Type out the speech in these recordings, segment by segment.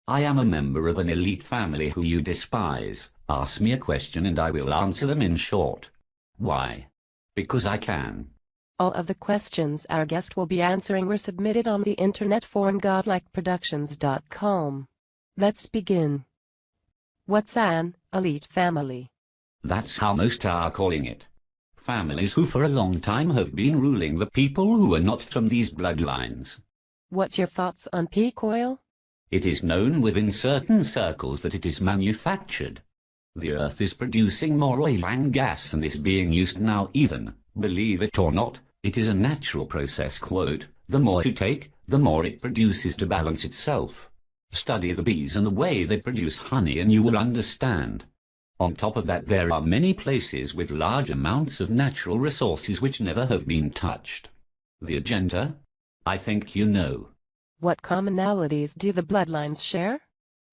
I am a member of an elite family who you despise. Ask me a question and I will answer them in short. Why? Because I can. All of the questions our guest will be answering were submitted on the internet forum godlikeproductions.com. Let's begin. What's an elite family? That's how most are calling it. Families who for a long time have been ruling the people who are not from these bloodlines. What's your thoughts on peak oil? It is known within certain circles that it is manufactured. The earth is producing more oil and gas than is being used now even. Believe it or not, it is a natural process. Quote, the more you take, the more it produces to balance itself. Study the bees and the way they produce honey and you will understand. On top of that, there are many places with large amounts of natural resources which never have been touched. The agenda? I think you know. What commonalities do the bloodlines share?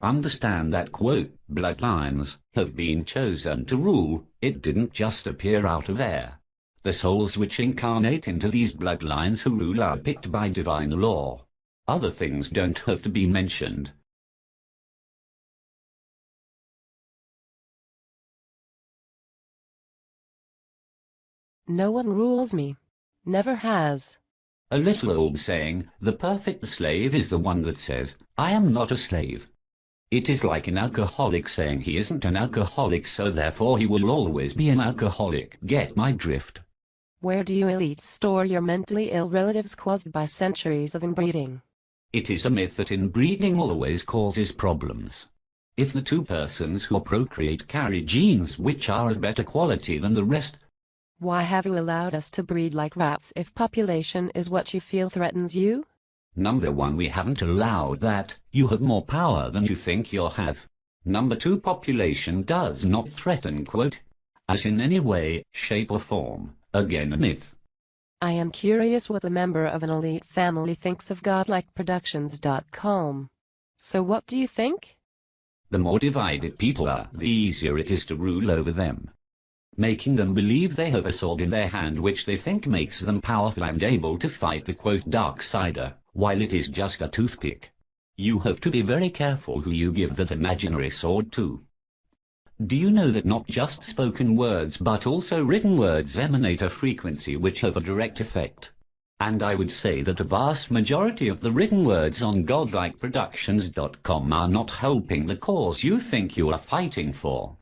Understand that, quote, bloodlines have been chosen to rule. It didn't just appear out of air. The souls which incarnate into these bloodlines who rule are picked by divine law. Other things don't have to be mentioned. No one rules me. Never has. A little old saying, the perfect slave is the one that says, I am not a slave. It is like an alcoholic saying he isn't an alcoholic, so therefore he will always be an alcoholic. Get my drift? Where do you elites store your mentally ill relatives caused by centuries of inbreeding? It is a myth that inbreeding always causes problems. If the two persons who procreate carry genes which are of better quality than the rest, why have you allowed us to breed like rats if population is what you feel threatens you? Number one, we haven't allowed that. You have more power than you think you have. Number two, population does not threaten, quote, us in any way, shape or form. Again a myth. I am curious what a member of an elite family thinks of godlikeproductions.com. So what do you think? The more divided people are, the easier it is to rule over them. Making them believe they have a sword in their hand which they think makes them powerful and able to fight the quote dark sider, while it is just a toothpick. You have to be very careful who you give that imaginary sword to. Do you know that not just spoken words but also written words emanate a frequency which have a direct effect? And I would say that a vast majority of the written words on godlikeproductions.com are not helping the cause you think you are fighting for.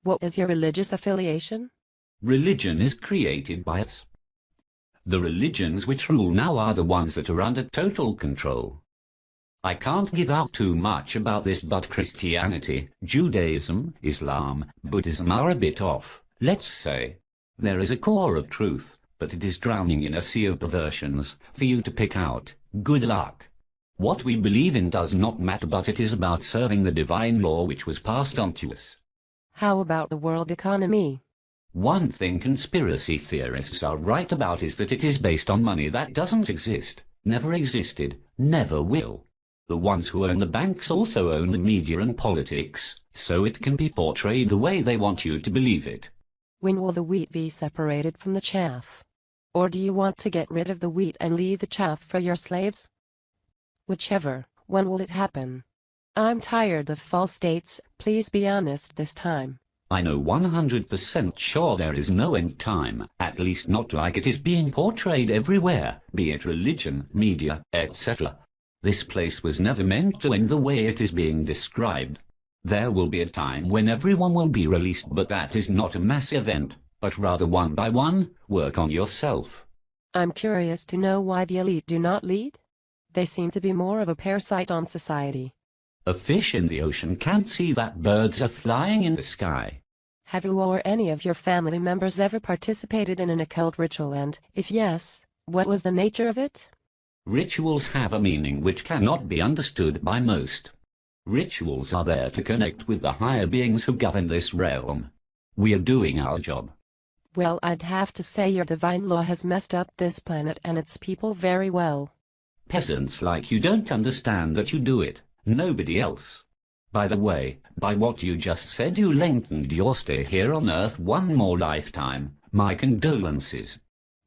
What is your religious affiliation? Religion is created by us. The religions which rule now are the ones that are under total control. I can't give out too much about this, but Christianity, Judaism, Islam, Buddhism are a bit off, let's say. There is a core of truth, but it is drowning in a sea of perversions for you to pick out. Good luck. What we believe in does not matter, but it is about serving the divine law which was passed on to us. How about the world economy? One thing conspiracy theorists are right about is that it is based on money that doesn't exist, never existed, never will. The ones who own the banks also own the media and politics, so it can be portrayed the way they want you to believe it. When will the wheat be separated from the chaff? Or do you want to get rid of the wheat and leave the chaff for your slaves? Whichever, when will it happen? I'm tired of false states, please be honest this time. I know 100% sure there is no end time, at least not like it is being portrayed everywhere, be it religion, media, etc. This place was never meant to end the way it is being described. There will be a time when everyone will be released, but that is not a mass event, but rather one by one. Work on yourself. I'm curious to know why the elite do not lead. They seem to be more of a parasite on society. A fish in the ocean can't see that birds are flying in the sky. Have you or any of your family members ever participated in an occult ritual, and, if yes, what was the nature of it? Rituals have a meaning which cannot be understood by most. Rituals are there to connect with the higher beings who govern this realm. We are doing our job. Well, I'd have to say your divine law has messed up this planet and its people very well. Peasants like you don't understand that you do it. Nobody else. By the way, by what you just said, you lengthened your stay here on Earth one more lifetime. My condolences.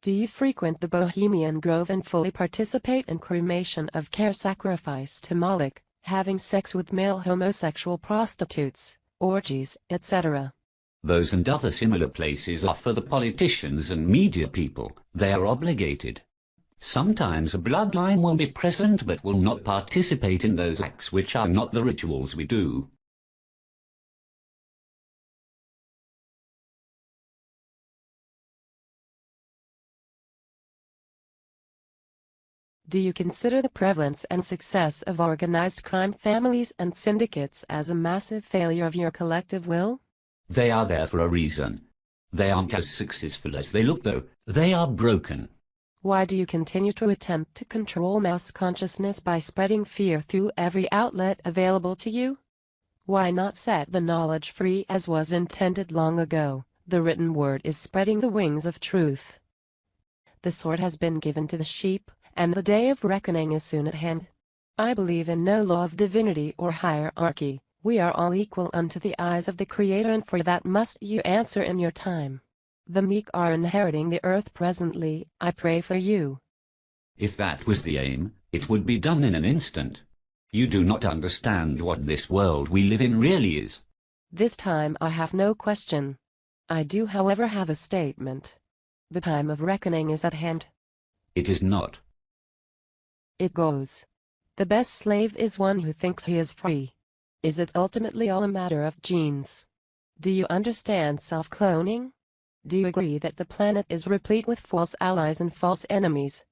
Do you frequent the Bohemian Grove and fully participate in cremation of care sacrifice to Moloch, having sex with male homosexual prostitutes, orgies, etc. Those and other similar places are for the politicians and media people. They are obligated. Sometimes a bloodline will be present but will not participate in those acts which are not the rituals we do. Do you consider the prevalence and success of organized crime families and syndicates as a massive failure of your collective will? They are there for a reason. They aren't as successful as they look, though. They are broken. Why do you continue to attempt to control mass consciousness by spreading fear through every outlet available to you? Why not set the knowledge free as was intended long ago? The written word is spreading the wings of truth. The sword has been given to the sheep, and the day of reckoning is soon at hand. I believe in no law of divinity or hierarchy. We are all equal unto the eyes of the Creator, and for that must you answer in your time. The meek are inheriting the earth presently. I pray for you. If that was the aim, it would be done in an instant. You do not understand what this world we live in really is. This time I have no question. I do, however, have a statement. The time of reckoning is at hand. It is not. It goes. The best slave is one who thinks he is free. Is it ultimately all a matter of genes? Do you understand self-cloning? Do you agree that the planet is replete with false allies and false enemies?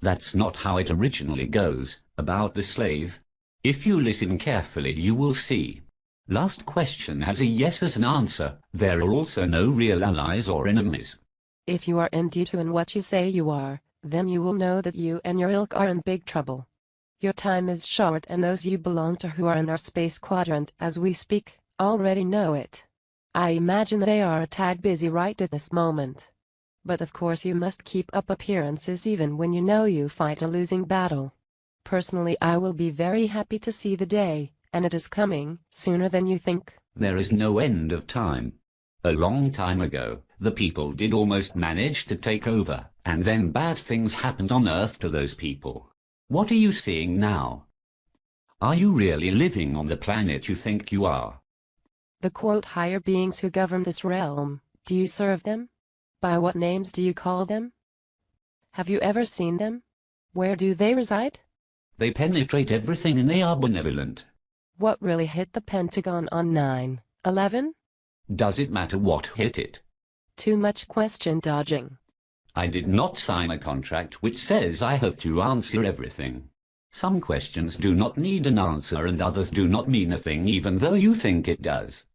That's not how it originally goes, about the slave. If you listen carefully you will see. Last question has a yes as an answer. There are also no real allies or enemies. If you are indeed who and what you say you are, then you will know that you and your ilk are in big trouble. Your time is short, and those you belong to who are in our space quadrant as we speak already know it. I imagine they are a tad busy right at this moment. But of course you must keep up appearances even when you know you fight a losing battle. Personally, I will be very happy to see the day, and it is coming sooner than you think. There is no end of time. A long time ago, the people did almost manage to take over, and then bad things happened on Earth to those people. What are you seeing now? Are you really living on the planet you think you are? The quote higher beings who govern this realm, do you serve them? By what names do you call them? Have you ever seen them? Where do they reside? They penetrate everything and they are benevolent. What really hit the Pentagon on 9/11? Does it matter what hit it? Too much question dodging. I did not sign a contract which says I have to answer everything. Some questions do not need an answer and others do not mean a thing even though you think it does.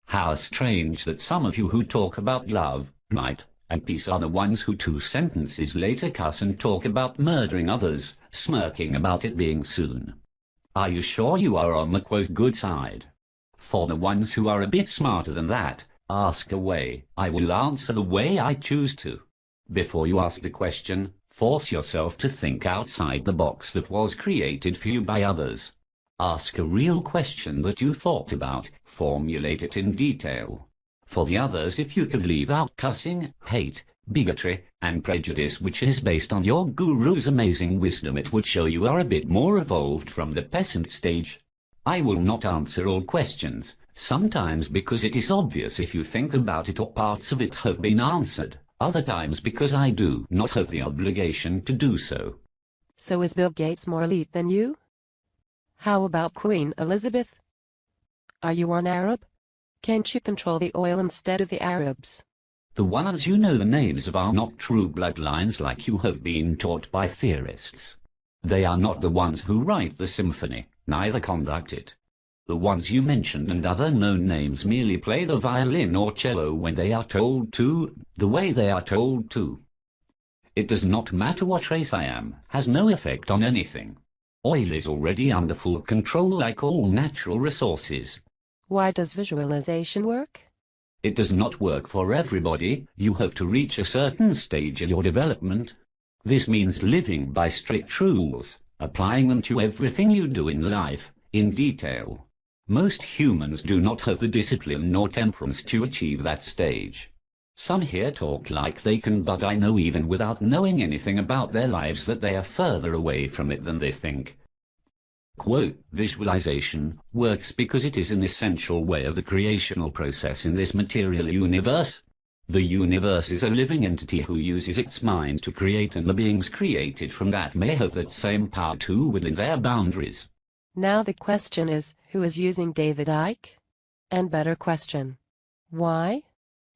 How strange that some of you who talk about love, might, and peace are the ones who 2 sentences later cuss and talk about murdering others, smirking about it being soon. Are you sure you are on the quote good side? For the ones who are a bit smarter than that, ask away. I will answer the way I choose to. Before you ask the question, force yourself to think outside the box that was created for you by others. Ask a real question that you thought about, formulate it in detail. For the others, if you could leave out cussing, hate, bigotry, and prejudice which is based on your guru's amazing wisdom, it would show you are a bit more evolved from the peasant stage. I will not answer all questions, sometimes because it is obvious if you think about it or parts of it have been answered, other times because I do not have the obligation to do so. So is Bill Gates more elite than you? How about Queen Elizabeth? Are you one Arab? Can't you control the oil instead of the Arabs? The ones you know the names of are not true bloodlines like you have been taught by theorists. They are not the ones who write the symphony, neither conduct it. The ones you mentioned and other known names merely play the violin or cello when they are told to, the way they are told to. It does not matter what race I am, has no effect on anything. Oil is already under full control like all natural resources. Why does visualization work? It does not work for everybody. You have to reach a certain stage in your development. This means living by strict rules, applying them to everything you do in life, in detail. Most humans do not have the discipline nor temperance to achieve that stage. Some here talk like they can, but I know even without knowing anything about their lives that they are further away from it than they think. Quote, visualization works because it is an essential way of the creational process in this material universe. The universe is a living entity who uses its mind to create, and the beings created from that may have that same power too within their boundaries. Now the question is, who is using David Icke? And better question, why?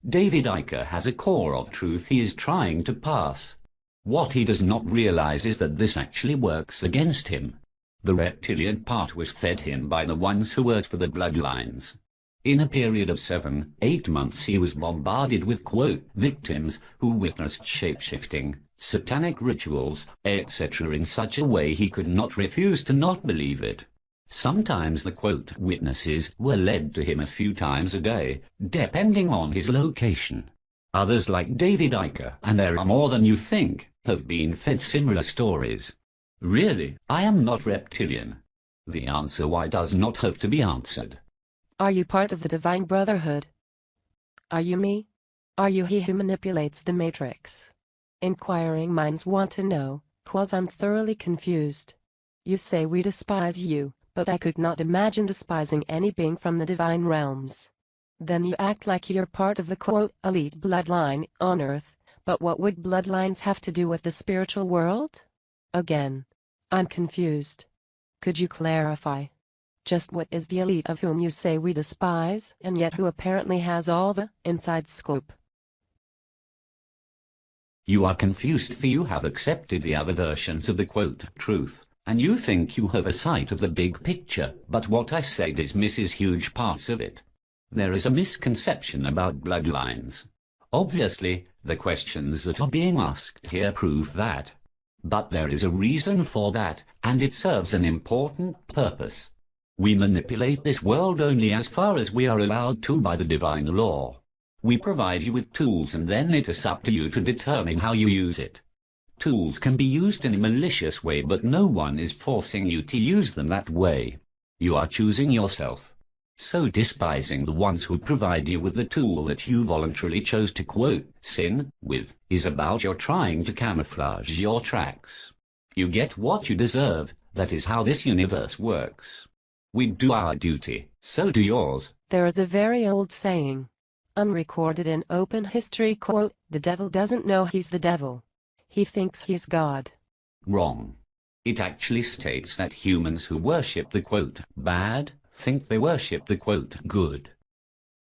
David Icke has a core of truth he is trying to pass. What he does not realize is that this actually works against him. The reptilian part was fed him by the ones who worked for the bloodlines. In a period of 7-8 months he was bombarded with, quote, victims who witnessed shape-shifting, satanic rituals, etc. in such a way he could not refuse to not believe it. Sometimes the, quote, witnesses were led to him a few times a day, depending on his location. Others like David Icke, and there are more than you think, have been fed similar stories. Really, I am not reptilian. The answer why does not have to be answered. Are you part of the Divine Brotherhood? Are you me? Are you he who manipulates the Matrix? Inquiring minds want to know, 'cause I'm thoroughly confused. You say we despise you, but I could not imagine despising any being from the divine realms. Then you act like you're part of the, quote, elite bloodline on Earth, but what would bloodlines have to do with the spiritual world? Again, I'm confused. Could you clarify? Just what is the elite of whom you say we despise, and yet who apparently has all the inside scoop? You are confused, for you have accepted the other versions of the, quote, truth, and you think you have a sight of the big picture, but what I say dismisses huge parts of it. There is a misconception about bloodlines. Obviously, the questions that are being asked here prove that. But there is a reason for that, and it serves an important purpose. We manipulate this world only as far as we are allowed to by the divine law. We provide you with tools, and then it is up to you to determine how you use it. Tools can be used in a malicious way, but no one is forcing you to use them that way. You are choosing yourself. So despising the ones who provide you with the tool that you voluntarily chose to, quote, sin with, is about your trying to camouflage your tracks. You get what you deserve. That is how this universe works. We do our duty, so do yours. There is a very old saying, unrecorded in open history, quote, the devil doesn't know he's the devil. He thinks he's God. Wrong. It actually states that humans who worship the, quote, bad, think they worship the, quote, good.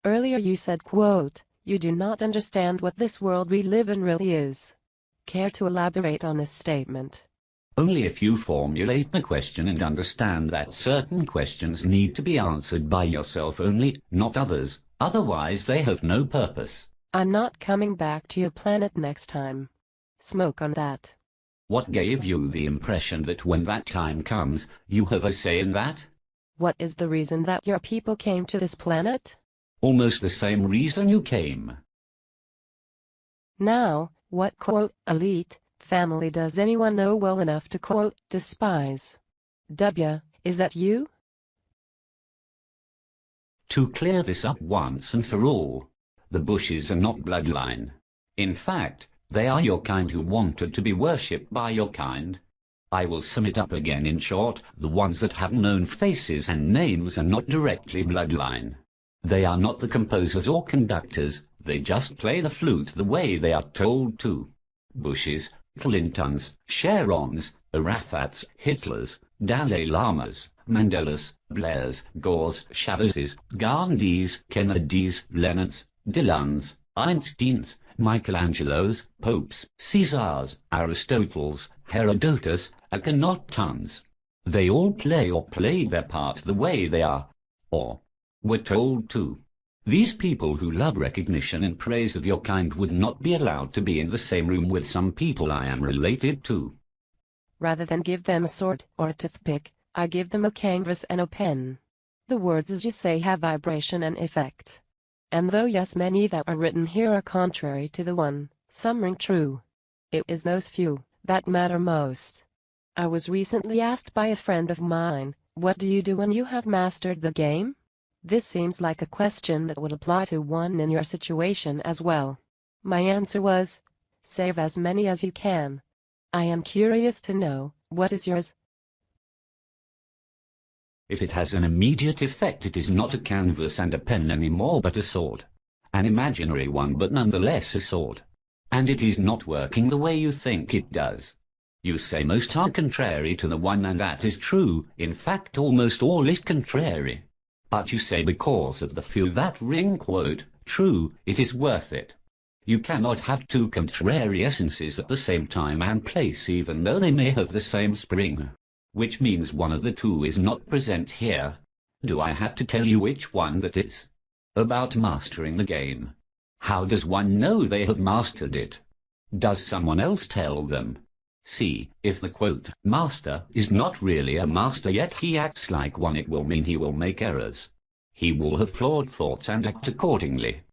Earlier you said, quote, you do not understand what this world we live in really is. Care to elaborate on this statement? Only if you formulate the question and understand that certain questions need to be answered by yourself only, not others, otherwise they have no purpose. I'm not coming back to your planet next time. Smoke on that. What gave you the impression that when that time comes, you have a say in that? What is the reason that your people came to this planet? Almost the same reason you came. Now, what, quote, elite family does anyone know well enough to, quote, despise? W, is that you? To clear this up once and for all, the Bushes are not bloodline. In fact, they are your kind who wanted to be worshipped by your kind. I will sum it up again in short, the ones that have known faces and names are not directly bloodline. They are not the composers or conductors, they just play the flute the way they are told to. Bushes, Clintons, Sharons, Arafats, Hitlers, Dalai Lamas, Mandelas, Blairs, Gores, Chavezes, Gandhis, Kennedys, Lennons, Dylans, Einsteins, Michelangelos, Popes, Caesars, Aristotles, Herodotus, Akhenatons. They all play or played their part the way they are, or were told to. These people who love recognition and praise of your kind would not be allowed to be in the same room with some people I am related to. Rather than give them a sword or a toothpick, I give them a canvas and a pen. The words as you say have vibration and effect. And though yes, many that are written here are contrary to the one, some ring true. It is those few that matter most. I was recently asked by a friend of mine, what do you do when you have mastered the game? This seems like a question that would apply to one in your situation as well. My answer was, save as many as you can. I am curious to know, what is yours? If it has an immediate effect, it is not a canvas and a pen anymore but a sword. An imaginary one but nonetheless a sword. And it is not working the way you think it does. You say most are contrary to the one, and that is true. In fact, almost all is contrary. But you say because of the few that ring quote true, it is worth it. You cannot have two contrary essences at the same time and place, even though they may have the same spring. Which means one of the two is not present here. Do I have to tell you which one that is? About mastering the game. How does one know they have mastered it? Does someone else tell them? See, if the quote master is not really a master yet he acts like one, it will mean he will make errors. He will have flawed thoughts and act accordingly.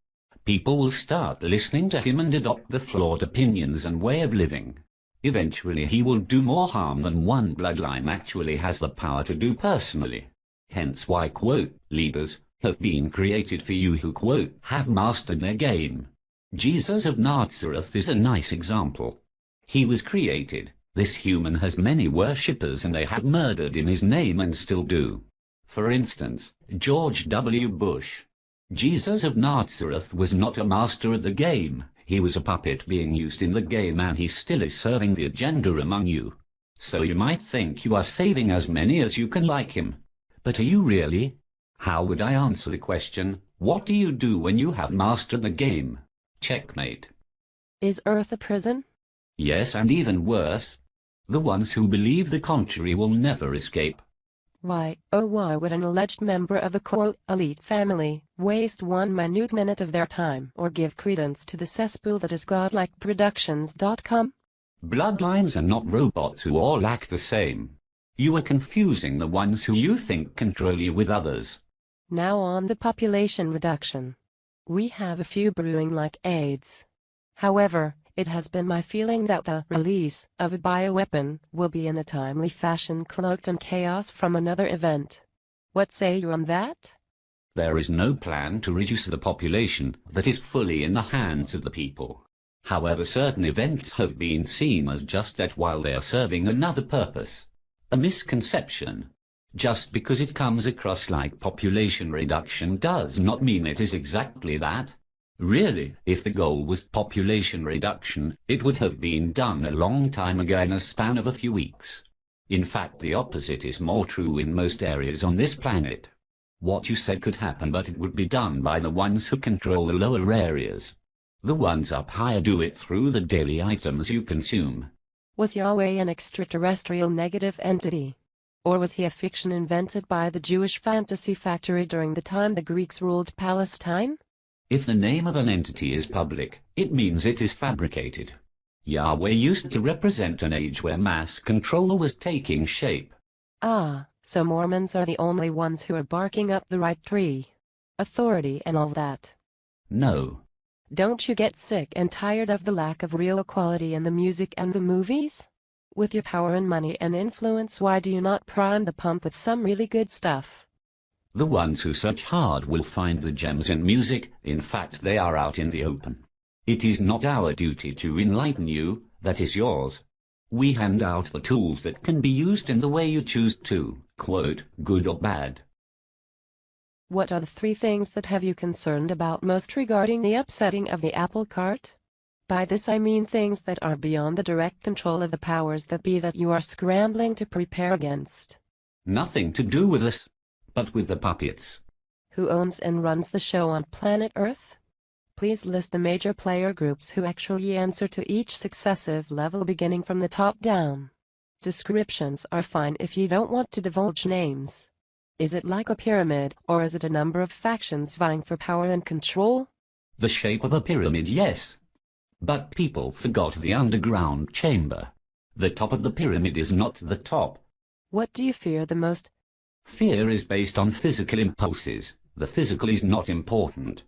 People will start listening to him and adopt the flawed opinions and way of living. Eventually he will do more harm than one bloodline actually has the power to do personally. Hence why quote leaders have been created for you who quote have mastered their game. Jesus of Nazareth is a nice example. He was created. This human has many worshippers and they have murdered in his name and still do. For instance, George W. Bush. Jesus of Nazareth was not a master of the game. He was a puppet being used in the game, and he still is serving the agenda among you. So you might think you are saving as many as you can like him. But are you really? How would I answer the question, what do you do when you have mastered the game? Checkmate. Is Earth a prison? Yes, and even worse. The ones who believe the contrary will never escape. Why, oh why would an alleged member of the quote elite family waste one minute minute of their time or give credence to the cesspool that is godlikeproductions.com? Bloodlines are not robots who all act the same. You are confusing the ones who you think control you with others. Now on the population reduction. We have a few brewing like AIDS. However, it has been my feeling that the release of a bioweapon will be in a timely fashion cloaked in chaos from another event. What say you on that? There is no plan to reduce the population that is fully in the hands of the people. However, certain events have been seen as just that while they are serving another purpose. A misconception. Just because it comes across like population reduction does not mean it is exactly that. Really, if the goal was population reduction, it would have been done a long time ago in a span of a few weeks. In fact, the opposite is more true in most areas on this planet. What you said could happen, but it would be done by the ones who control the lower areas. The ones up higher do it through the daily items you consume. Was Yahweh an extraterrestrial negative entity? Or was he a fiction invented by the Jewish fantasy factory during the time the Greeks ruled Palestine? If the name of an entity is public, it means it is fabricated. Yahweh used to represent an age where mass control was taking shape. Ah, so Mormons are the only ones who are barking up the right tree. Authority and all that. No. Don't you get sick and tired of the lack of real equality in the music and the movies? With your power and money and influence, why do you not prime the pump with some really good stuff? The ones who search hard will find the gems in music. In fact, they are out in the open. It is not our duty to enlighten you, that is yours. We hand out the tools that can be used in the way you choose to, quote, good or bad. What are the 3 things that have you concerned about most regarding the upsetting of the apple cart? By this I mean things that are beyond the direct control of the powers that be that you are scrambling to prepare against. Nothing to do with us, but with the puppets. Who owns and runs the show on planet Earth? Please list the major player groups who actually answer to each successive level beginning from the top down. Descriptions are fine if you don't want to divulge names. Is it like a pyramid, or is it a number of factions vying for power and control? The shape of a pyramid, yes. But people forgot the underground chamber. The top of the pyramid is not the top. What do you fear the most? Fear is based on physical impulses. The physical is not important.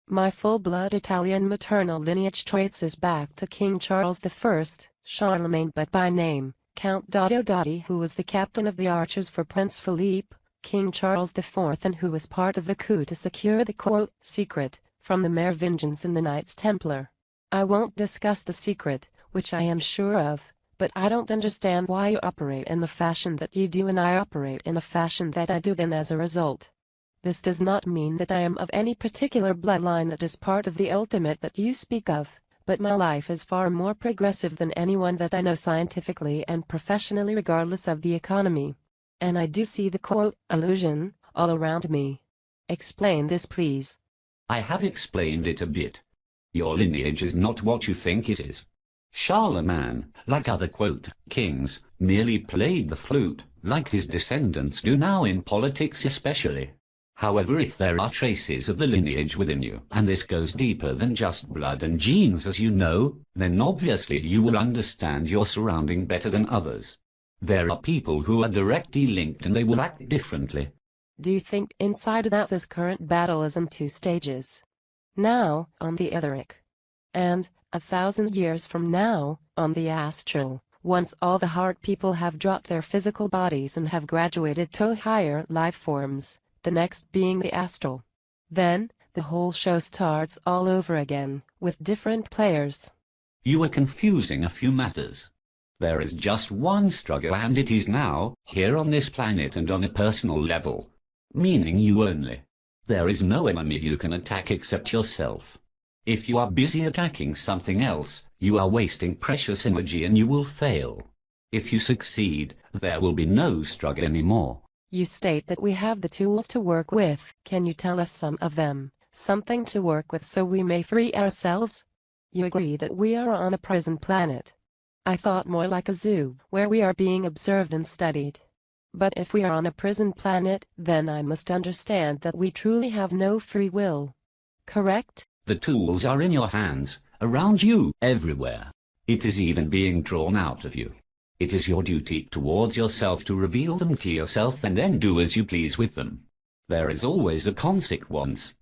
My full-blood Italian maternal lineage traces back to King Charles I, Charlemagne but by name, Count Dotti, who was the captain of the archers for Prince Philippe, King Charles IV, and who was part of the coup to secure the quote secret from the Merovingians and the Knights Templar. I won't discuss the secret, which I am sure of, but I don't understand why you operate in the fashion that you do and I operate in the fashion that I do, and as a result. This does not mean that I am of any particular bloodline that is part of the ultimate that you speak of, but my life is far more progressive than anyone that I know scientifically and professionally, regardless of the economy. And I do see the quote illusion all around me. Explain this, please. I have explained it a bit. Your lineage is not what you think it is. Charlemagne, like other quote kings, merely played the flute, like his descendants do now in politics especially. However, if there are traces of the lineage within you, and this goes deeper than just blood and genes as you know, then obviously you will understand your surrounding better than others. There are people who are directly linked and they will act differently. Do you think inside that this current battle is in two stages? Now, on the etheric. And, 1,000 years from now, on the astral, once all the heart people have dropped their physical bodies and have graduated to higher life forms, the next being the astral. Then, the whole show starts all over again, with different players. You are confusing a few matters. There is just one struggle, and it is now, here on this planet and on a personal level. Meaning you only. There is no enemy you can attack except yourself. If you are busy attacking something else, you are wasting precious energy and you will fail. If you succeed, there will be no struggle anymore. You state that we have the tools to work with. Can you tell us some of them, something to work with so we may free ourselves? You agree that we are on a prison planet. I thought more like a zoo, where we are being observed and studied. But if we are on a prison planet, then I must understand that we truly have no free will. Correct? The tools are in your hands, around you, everywhere. It is even being drawn out of you. It is your duty towards yourself to reveal them to yourself and then do as you please with them. There is always a consequence.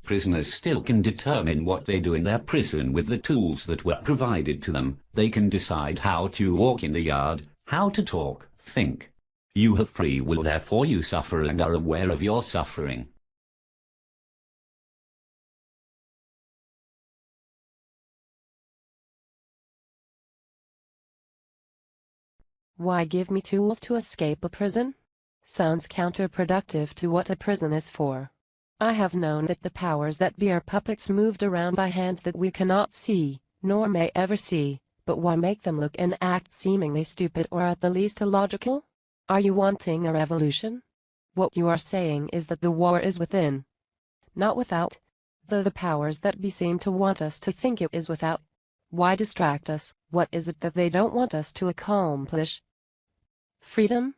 Prisoners still can determine what they do in their prison with the tools that were provided to them. They can decide how to walk in the yard, how to talk, think. You have free will, therefore you suffer and are aware of your suffering. Why give me tools to escape a prison? Sounds counterproductive to what a prison is for. I have known that the powers that be are puppets moved around by hands that we cannot see, nor may ever see, but why make them look and act seemingly stupid or at the least illogical? Are you wanting a revolution? What you are saying is that the war is within, not without, though the powers that be seem to want us to think it is without. Why distract us? What is it that they don't want us to accomplish? Freedom?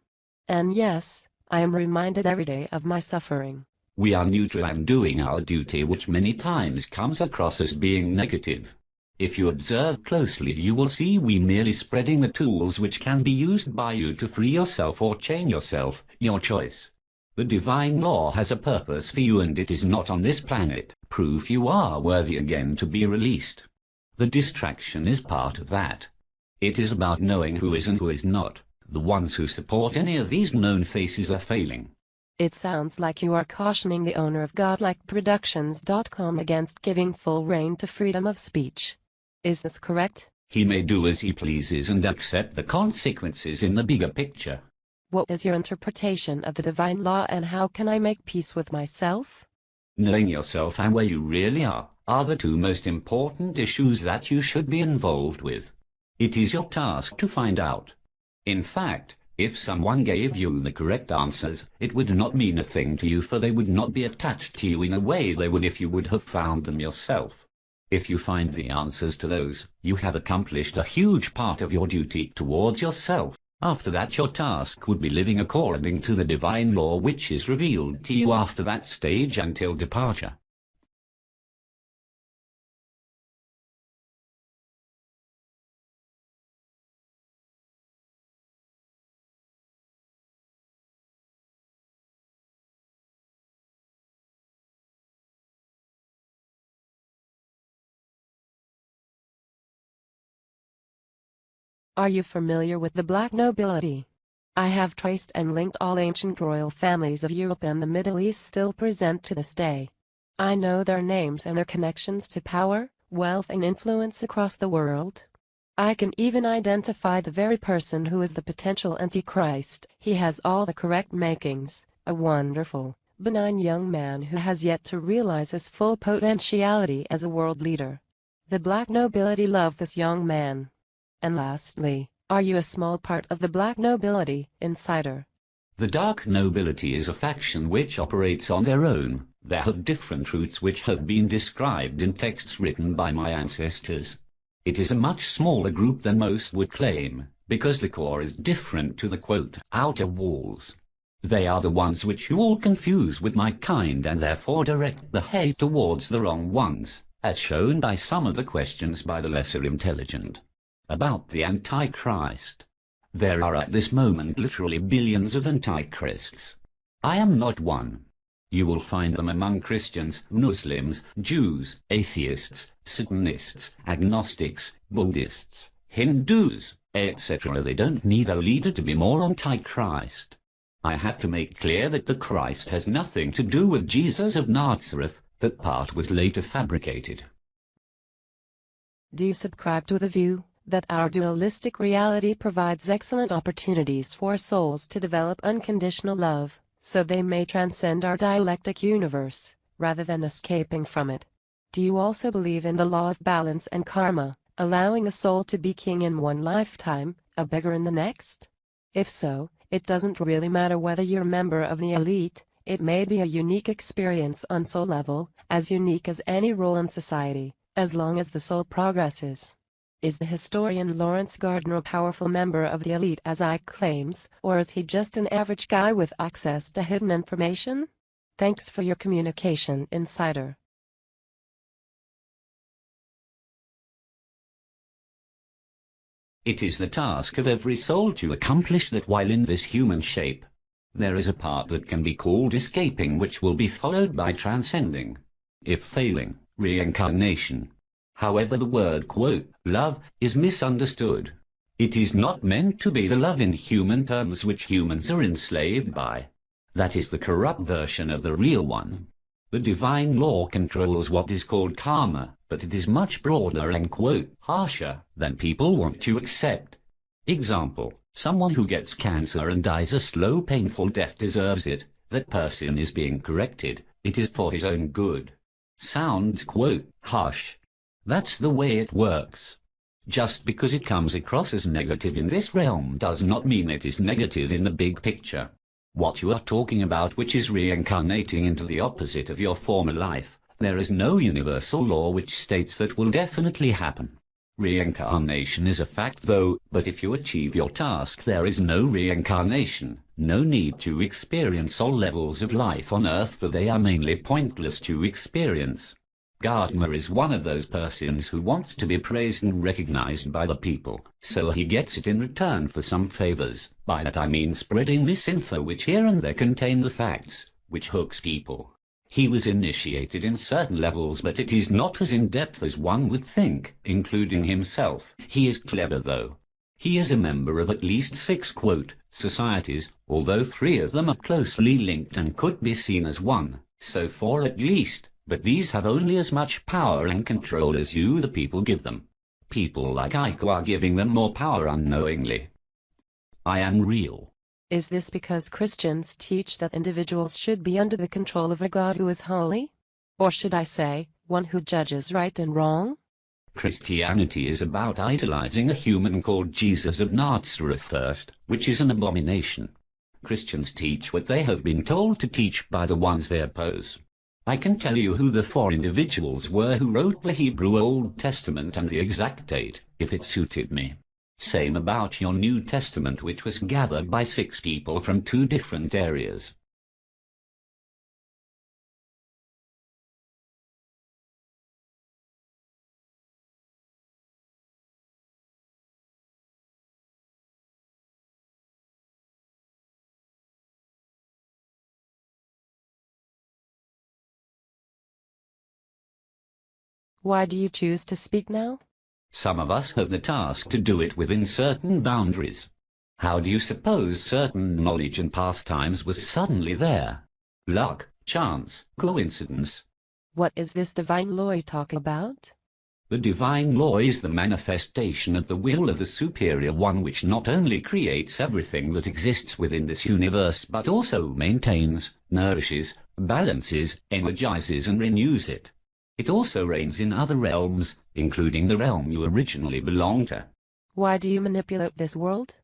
And yes, I am reminded every day of my suffering. We are neutral and doing our duty, which many times comes across as being negative. If you observe closely, you will see we merely spreading the tools which can be used by you to free yourself or chain yourself, your choice. The divine law has a purpose for you, and it is not on this planet. Proof you are worthy again to be released. The distraction is part of that. It is about knowing who is and who is not. The ones who support any of these known faces are failing. It sounds like you are cautioning the owner of godlikeproductions.com against giving full rein to freedom of speech. Is this correct? He may do as he pleases and accept the consequences in the bigger picture. What is your interpretation of the divine law, and how can I make peace with myself? Knowing yourself and where you really are the two most important issues that you should be involved with. It is your task to find out. In fact, if someone gave you the correct answers, it would not mean a thing to you, for they would not be attached to you in a way they would if you would have found them yourself. If you find the answers to those, you have accomplished a huge part of your duty towards yourself. After that, your task would be living according to the divine law which is revealed to you after that stage until departure. Are you familiar with the black nobility? I have traced and linked all ancient royal families of Europe and the Middle East still present to this day. I know their names and their connections to power, wealth and influence across the world. I can even identify the very person who is the potential Antichrist. He has all the correct makings, a wonderful, benign young man who has yet to realize his full potentiality as a world leader. The black nobility love this young man. And lastly, are you a small part of the black nobility, insider? The dark nobility is a faction which operates on their own. They have different roots which have been described in texts written by my ancestors. It is a much smaller group than most would claim, because the core is different to the quote, outer walls. They are the ones which you all confuse with my kind and therefore direct the hate towards the wrong ones, as shown by some of the questions by the lesser intelligent. About the Antichrist. There are at this moment literally billions of Antichrists. I am not one. You will find them among Christians, Muslims, Jews, atheists, Satanists, agnostics, Buddhists, Hindus, etc. They don't need a leader to be more Antichrist. I have to make clear that the Christ has nothing to do with Jesus of Nazareth. That part was later fabricated. Do you subscribe to the view that our dualistic reality provides excellent opportunities for souls to develop unconditional love, so they may transcend our dialectic universe, rather than escaping from it? Do you also believe in the law of balance and karma, allowing a soul to be king in one lifetime, a beggar in the next? If so, it doesn't really matter whether you're a member of the elite. It may be a unique experience on soul level, as unique as any role in society, as long as the soul progresses. Is the historian Lawrence Gardner a powerful member of the elite as I claims, or is he just an average guy with access to hidden information? Thanks for your communication, insider. It is the task of every soul to accomplish that while in this human shape. There is a part that can be called escaping, which will be followed by transcending. If failing, reincarnation. However, the word, quote, love, is misunderstood. It is not meant to be the love in human terms which humans are enslaved by. That is the corrupt version of the real one. The divine law controls what is called karma, but it is much broader and, quote, harsher than people want to accept. Example, someone who gets cancer and dies a slow, painful death deserves it. That person is being corrected. It is for his own good. Sounds, quote, harsh. That's the way it works. Just because it comes across as negative in this realm does not mean it is negative in the big picture. What you are talking about, which is reincarnating into the opposite of your former life, there is no universal law which states that will definitely happen. Reincarnation is a fact though, but if you achieve your task there is no reincarnation, no need to experience all levels of life on earth, for they are mainly pointless to experience. Gardner is one of those persons who wants to be praised and recognized by the people, so he gets it in return for some favors. By that I mean spreading misinfo which here and there contain the facts, which hooks people. He was initiated in certain levels, but it is not as in-depth as one would think, including himself. He is clever though. He is a member of at least 6, quote, societies, although 3 of them are closely linked and could be seen as one, so 4 at least. But these have only as much power and control as you, the people, give them. People like Ike are giving them more power unknowingly. I am real. Is this because Christians teach that individuals should be under the control of a God who is holy? Or should I say, one who judges right and wrong? Christianity is about idolizing a human called Jesus of Nazareth first, which is an abomination. Christians teach what they have been told to teach by the ones they oppose. I can tell you who the 4 individuals were who wrote the Hebrew Old Testament and the exact date, if it suited me. Same about your New Testament, which was gathered by 6 people from 2 different areas. Why do you choose to speak now? Some of us have the task to do it within certain boundaries. How do you suppose certain knowledge and pastimes was suddenly there? Luck, chance, coincidence? What is this divine law you talk about? The divine law is the manifestation of the will of the superior one, which not only creates everything that exists within this universe but also maintains, nourishes, balances, energizes and renews it. It also reigns in other realms, including the realm you originally belonged to. Why do you manipulate this world?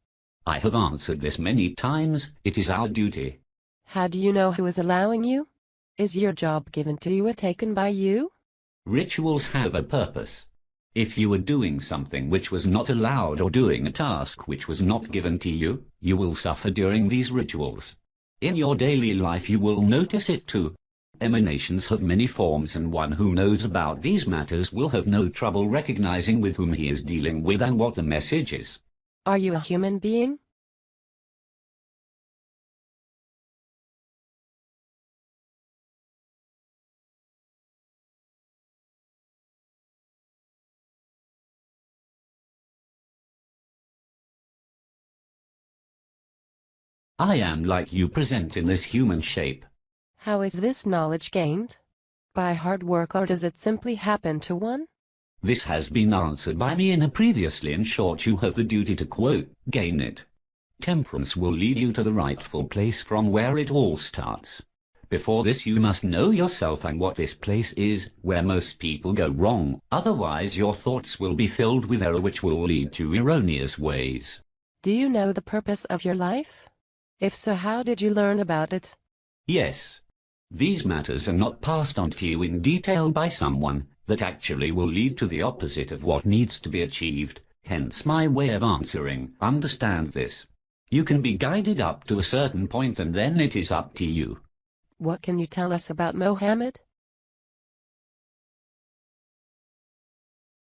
I have answered this many times. It is our duty. How do you know who is allowing you? Is your job given to you or taken by you? Rituals have a purpose. If you are doing something which was not allowed or doing a task which was not given to you, you will suffer during these rituals. In your daily life you will notice it too. Emanations have many forms, and one who knows about these matters will have no trouble recognizing with whom he is dealing with and what the message is. Are you a human being? I am like you, present in this human shape. How is this knowledge gained? By hard work, or does it simply happen to one? This has been answered by me in a previously. In short, you have the duty to quote, gain it. Temperance will lead you to the rightful place from where it all starts. Before this you must know yourself and what this place is, where most people go wrong, otherwise your thoughts will be filled with error which will lead to erroneous ways. Do you know the purpose of your life? If so, how did you learn about it? Yes. These matters are not passed on to you in detail by someone that actually will lead to the opposite of what needs to be achieved, hence my way of answering. Understand this. You can be guided up to a certain point and then it is up to you. What can you tell us about Mohammed?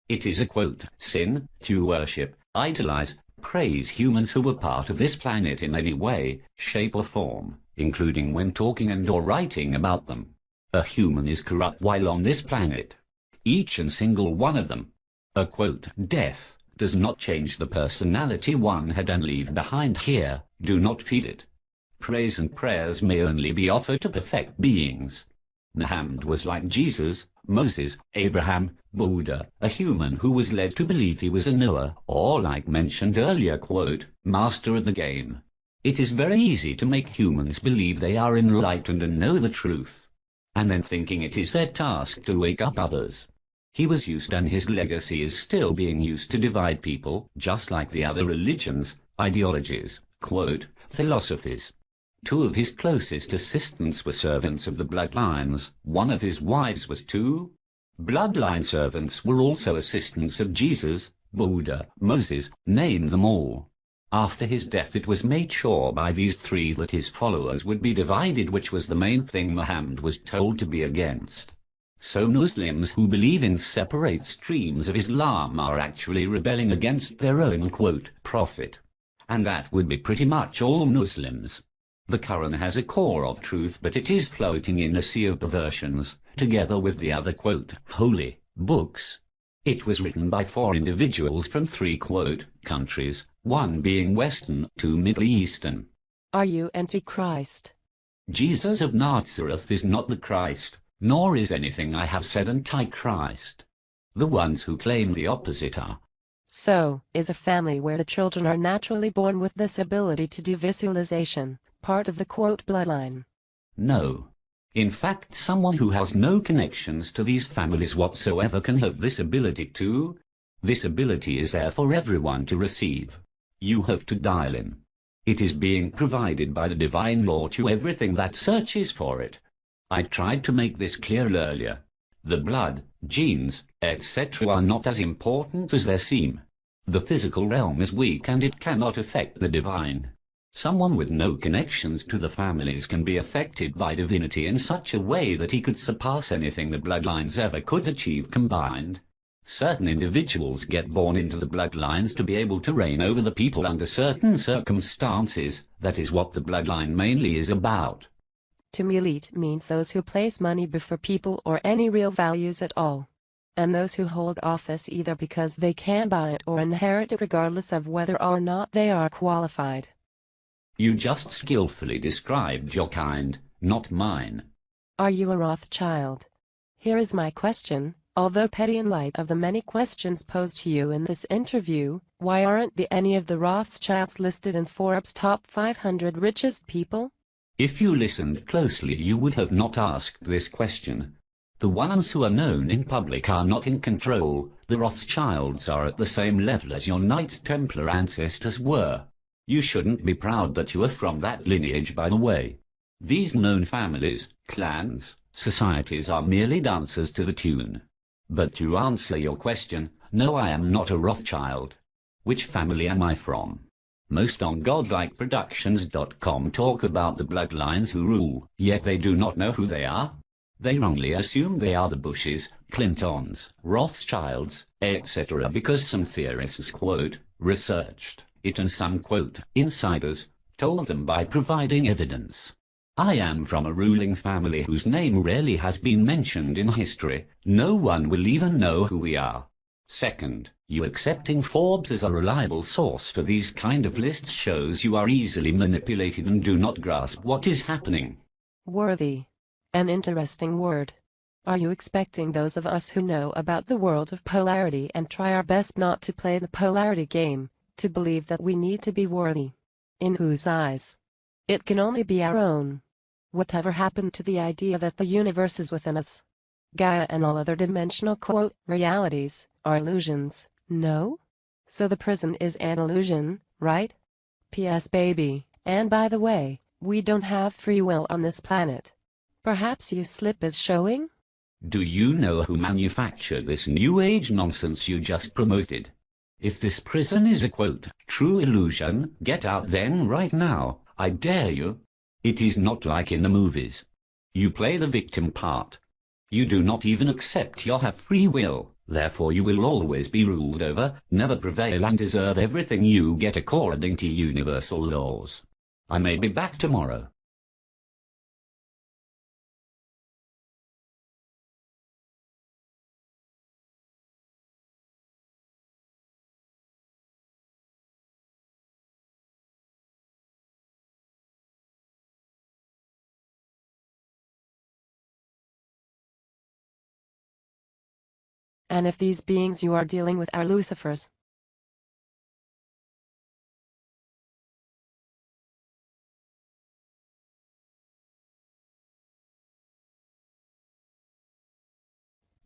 It is a quote, sin, to worship, idolize, praise humans who were part of this planet in any way, shape or form, including when talking and or writing about them. A human is corrupt while on this planet. Each and single one of them. A quote, death, does not change the personality one had and leave behind here, do not feed it. Praise and prayers may only be offered to perfect beings. Muhammad was like Jesus, Moses, Abraham, Buddha, a human who was led to believe he was a Noah, or like mentioned earlier, quote, master of the game. It is very easy to make humans believe they are enlightened and know the truth, and then thinking it is their task to wake up others. He was used and his legacy is still being used to divide people, just like the other religions, ideologies, quote, philosophies. Two of his closest assistants were servants of the bloodlines. One of his wives was two. Bloodline servants were also assistants of Jesus, Buddha, Moses, name them all. After his death it was made sure by these three that his followers would be divided, which was the main thing Muhammad was told to be against. So Muslims who believe in separate streams of Islam are actually rebelling against their own, quote, prophet. And that would be pretty much all Muslims. The Quran has a core of truth, but it is floating in a sea of perversions, together with the other, quote, holy books. It was written by 4 individuals from 3, quote, countries, one being Western, 2 Middle Eastern. Are you Antichrist? Jesus of Nazareth is not the Christ, nor is anything I have said Antichrist. The ones who claim the opposite are. So, is a family where the children are naturally born with this ability to do visualization part of the, quote, bloodline? No. In fact, someone who has no connections to these families whatsoever can have this ability too. This ability is there for everyone to receive. You have to dial in. It is being provided by the divine law to everything that searches for it. I tried to make this clear earlier. The blood, genes, etc. are not as important as they seem. The physical realm is weak and it cannot affect the divine. Someone with no connections to the families can be affected by divinity in such a way that he could surpass anything the bloodlines ever could achieve combined. Certain individuals get born into the bloodlines to be able to reign over the people under certain circumstances. That is what the bloodline mainly is about. To me, elite means those who place money before people or any real values at all. And those who hold office either because they can buy it or inherit it regardless of whether or not they are qualified. You just skillfully described your kind, not mine. Are you a Rothschild? Here is my question. Although petty in light of the many questions posed to you in this interview, why aren't any of the Rothschilds listed in Forbes' top 500 richest people? If you listened closely, you would have not asked this question. The ones who are known in public are not in control. The Rothschilds are at the same level as your Knights Templar ancestors were. You shouldn't be proud that you are from that lineage, by the way. These known families, clans, societies are merely dancers to the tune. But to answer your question, no, I am not a Rothschild. Which family am I from? Most on godlikeproductions.com talk about the bloodlines who rule, yet they do not know who they are. They wrongly assume they are the Bushes, Clintons, Rothschilds, etc. because some theorists, quote, researched it and some, quote, insiders, told them by providing evidence. I am from a ruling family whose name rarely has been mentioned in history. No one will even know who we are. Second, you accepting Forbes as a reliable source for these kind of lists shows you are easily manipulated and do not grasp what is happening. Worthy. An interesting word. Are you expecting those of us who know about the world of polarity and try our best not to play the polarity game, to believe that we need to be worthy? In whose eyes? It can only be our own. Whatever happened to the idea that the universe is within us? Gaia and all other dimensional, quote, realities are illusions, no? So the prison is an illusion, right? P.S. baby, and by the way, we don't have free will on this planet. Perhaps you slip is showing? Do you know who manufactured this new age nonsense you just promoted? If this prison is a, quote, true illusion, get out then right now, I dare you. It is not like in the movies. You play the victim part. You do not even accept you have free will, therefore you will always be ruled over, never prevail and deserve everything you get according to universal laws. I may be back tomorrow. And if these beings you are dealing with are Lucifers?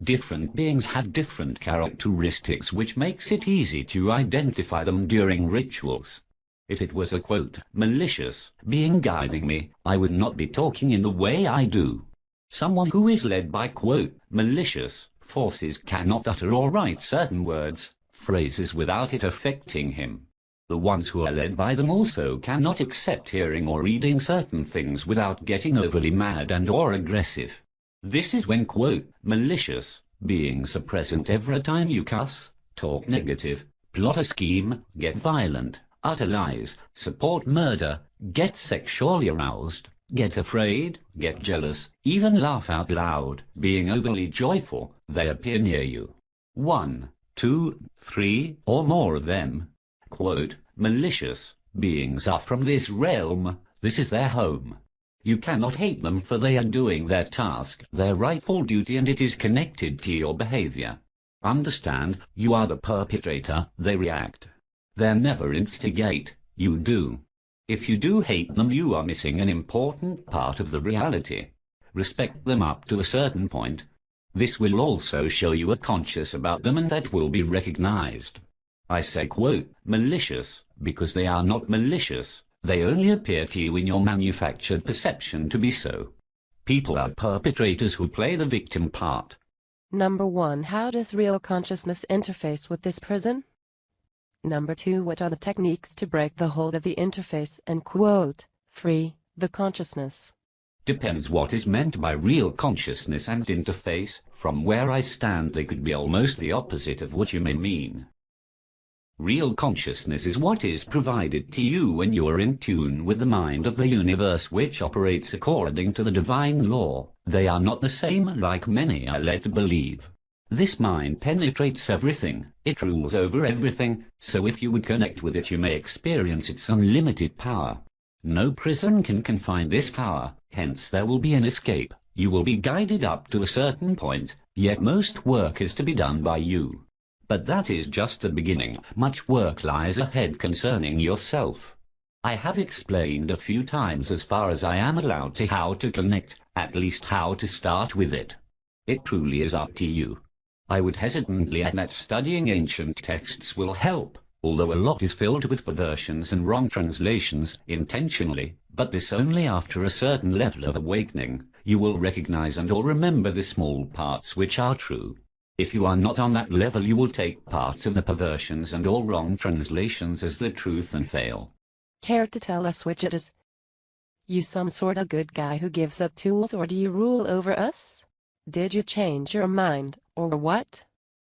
Different beings have different characteristics, which makes it easy to identify them during rituals. If it was a, quote, malicious being guiding me, I would not be talking in the way I do. Someone who is led by, quote, malicious forces cannot utter or write certain words, phrases without it affecting him. The ones who are led by them also cannot accept hearing or reading certain things without getting overly mad and or aggressive. This is when, quote, malicious beings are present every time you cuss, talk negative, plot a scheme, get violent, utter lies, support murder, get sexually aroused, get afraid, get jealous, even laugh out loud, being overly joyful. They appear near you. 1, 2, 3, or more of them. Quote, malicious beings are from this realm. This is their home. You cannot hate them, for they are doing their task, their rightful duty, and it is connected to your behavior. Understand, you are the perpetrator, they react. They never instigate, you do. If you do hate them, you are missing an important part of the reality. Respect them up to a certain point. This will also show you are conscious about them, and that will be recognized. I say, quote, malicious, because they are not malicious. They only appear to you in your manufactured perception to be so. People are perpetrators who play the victim part. Number 1. How does real consciousness interface with this prison? Number 2. What are the techniques to break the hold of the interface and, quote, free the consciousness? Depends what is meant by real consciousness and interface. From where I stand, they could be almost the opposite of what you may mean. Real consciousness is what is provided to you when you are in tune with the mind of the universe, which operates according to the divine law. They are not the same like many are led to believe. This mind penetrates everything, it rules over everything, so if you would connect with it, you may experience its unlimited power. No prison can confine this power, hence there will be an escape. You will be guided up to a certain point, yet most work is to be done by you. But that is just the beginning. Much work lies ahead concerning yourself. I have explained a few times as far as I am allowed to how to connect, at least how to start with it. It truly is up to you. I would hesitantly add that studying ancient texts will help, although a lot is filled with perversions and wrong translations, intentionally, but this only after a certain level of awakening. You will recognize and or remember the small parts which are true. If you are not on that level, you will take parts of the perversions and or wrong translations as the truth and fail. Care to tell us which it is? You some sort of good guy who gives up tools, or do you rule over us? Did you change your mind, or what?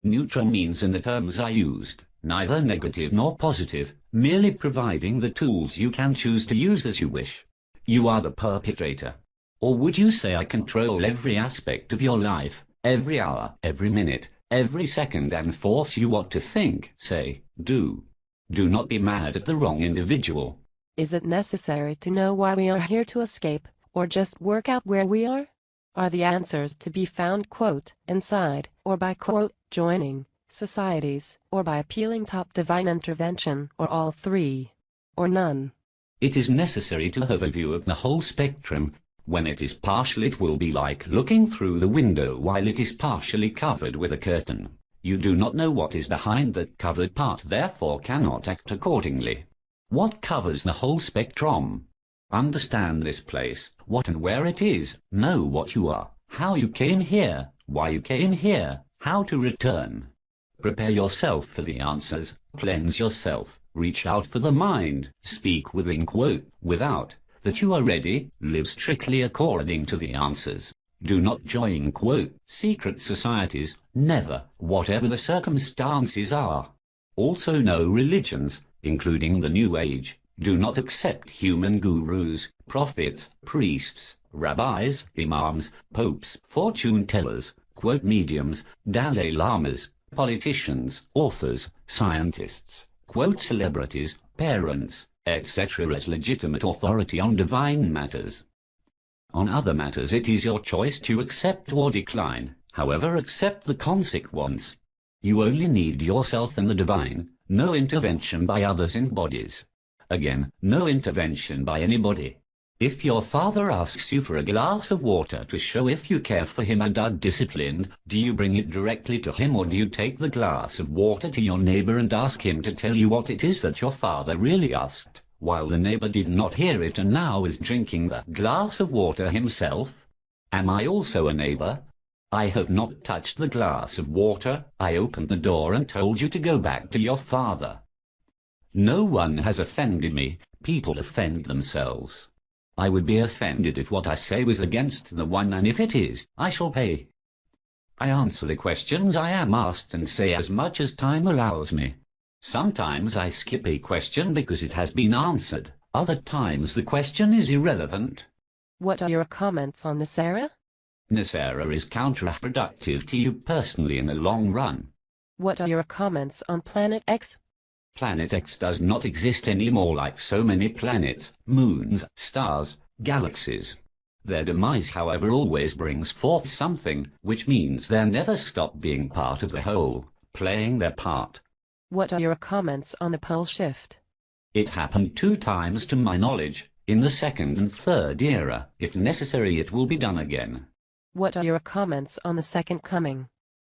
Neutral means in the terms I used, neither negative nor positive, merely providing the tools you can choose to use as you wish. You are the perpetrator. Or would you say I control every aspect of your life, every hour, every minute, every second, and force you what to think, say, do? Do not be mad at the wrong individual. Is it necessary to know why we are here to escape, or just work out where we are? Are the answers to be found, quote, inside, or by, quote, joining societies, or by appealing to divine intervention, or all three, or none? It is necessary to have a view of the whole spectrum. When it is partial, it will be like looking through the window while it is partially covered with a curtain. You do not know what is behind that covered part, therefore cannot act accordingly. What covers the whole spectrum? Understand this place, what and where it is, know what you are, how you came here, why you came here, how to return. Prepare yourself for the answers, cleanse yourself, reach out for the mind, speak within, quote, without, that you are ready, live strictly according to the answers. Do not join, quote, secret societies, never, whatever the circumstances are. Also no religions, including the New Age. Do not accept human gurus, prophets, priests, rabbis, imams, popes, fortune tellers, quote, mediums, Dalai Lamas, politicians, authors, scientists, quote, celebrities, parents, etc. as legitimate authority on divine matters. On other matters it is your choice to accept or decline, however accept the consequence. You only need yourself and the divine, no intervention by others in bodies. Again, no intervention by anybody. If your father asks you for a glass of water to show if you care for him and are disciplined, do you bring it directly to him, or do you take the glass of water to your neighbor and ask him to tell you what it is that your father really asked, while the neighbor did not hear it and now is drinking the glass of water himself? Am I also a neighbor? I have not touched the glass of water. I opened the door and told you to go back to your father. No one has offended me. People offend themselves. I would be offended if what I say was against the one, and if it is, I shall pay. I answer the questions I am asked and say as much as time allows me. Sometimes I skip a question because it has been answered. Other times the question is irrelevant. What are your comments on this era? This era is counterproductive to you personally in the long run. What are your comments on Planet X? Planet X does not exist anymore, like so many planets, moons, stars, galaxies. Their demise, however, always brings forth something, which means they never stop being part of the whole, playing their part. What are your comments on the pole shift? It happened 2 times to my knowledge, in the second and third era. If necessary, it will be done again. What are your comments on the second coming?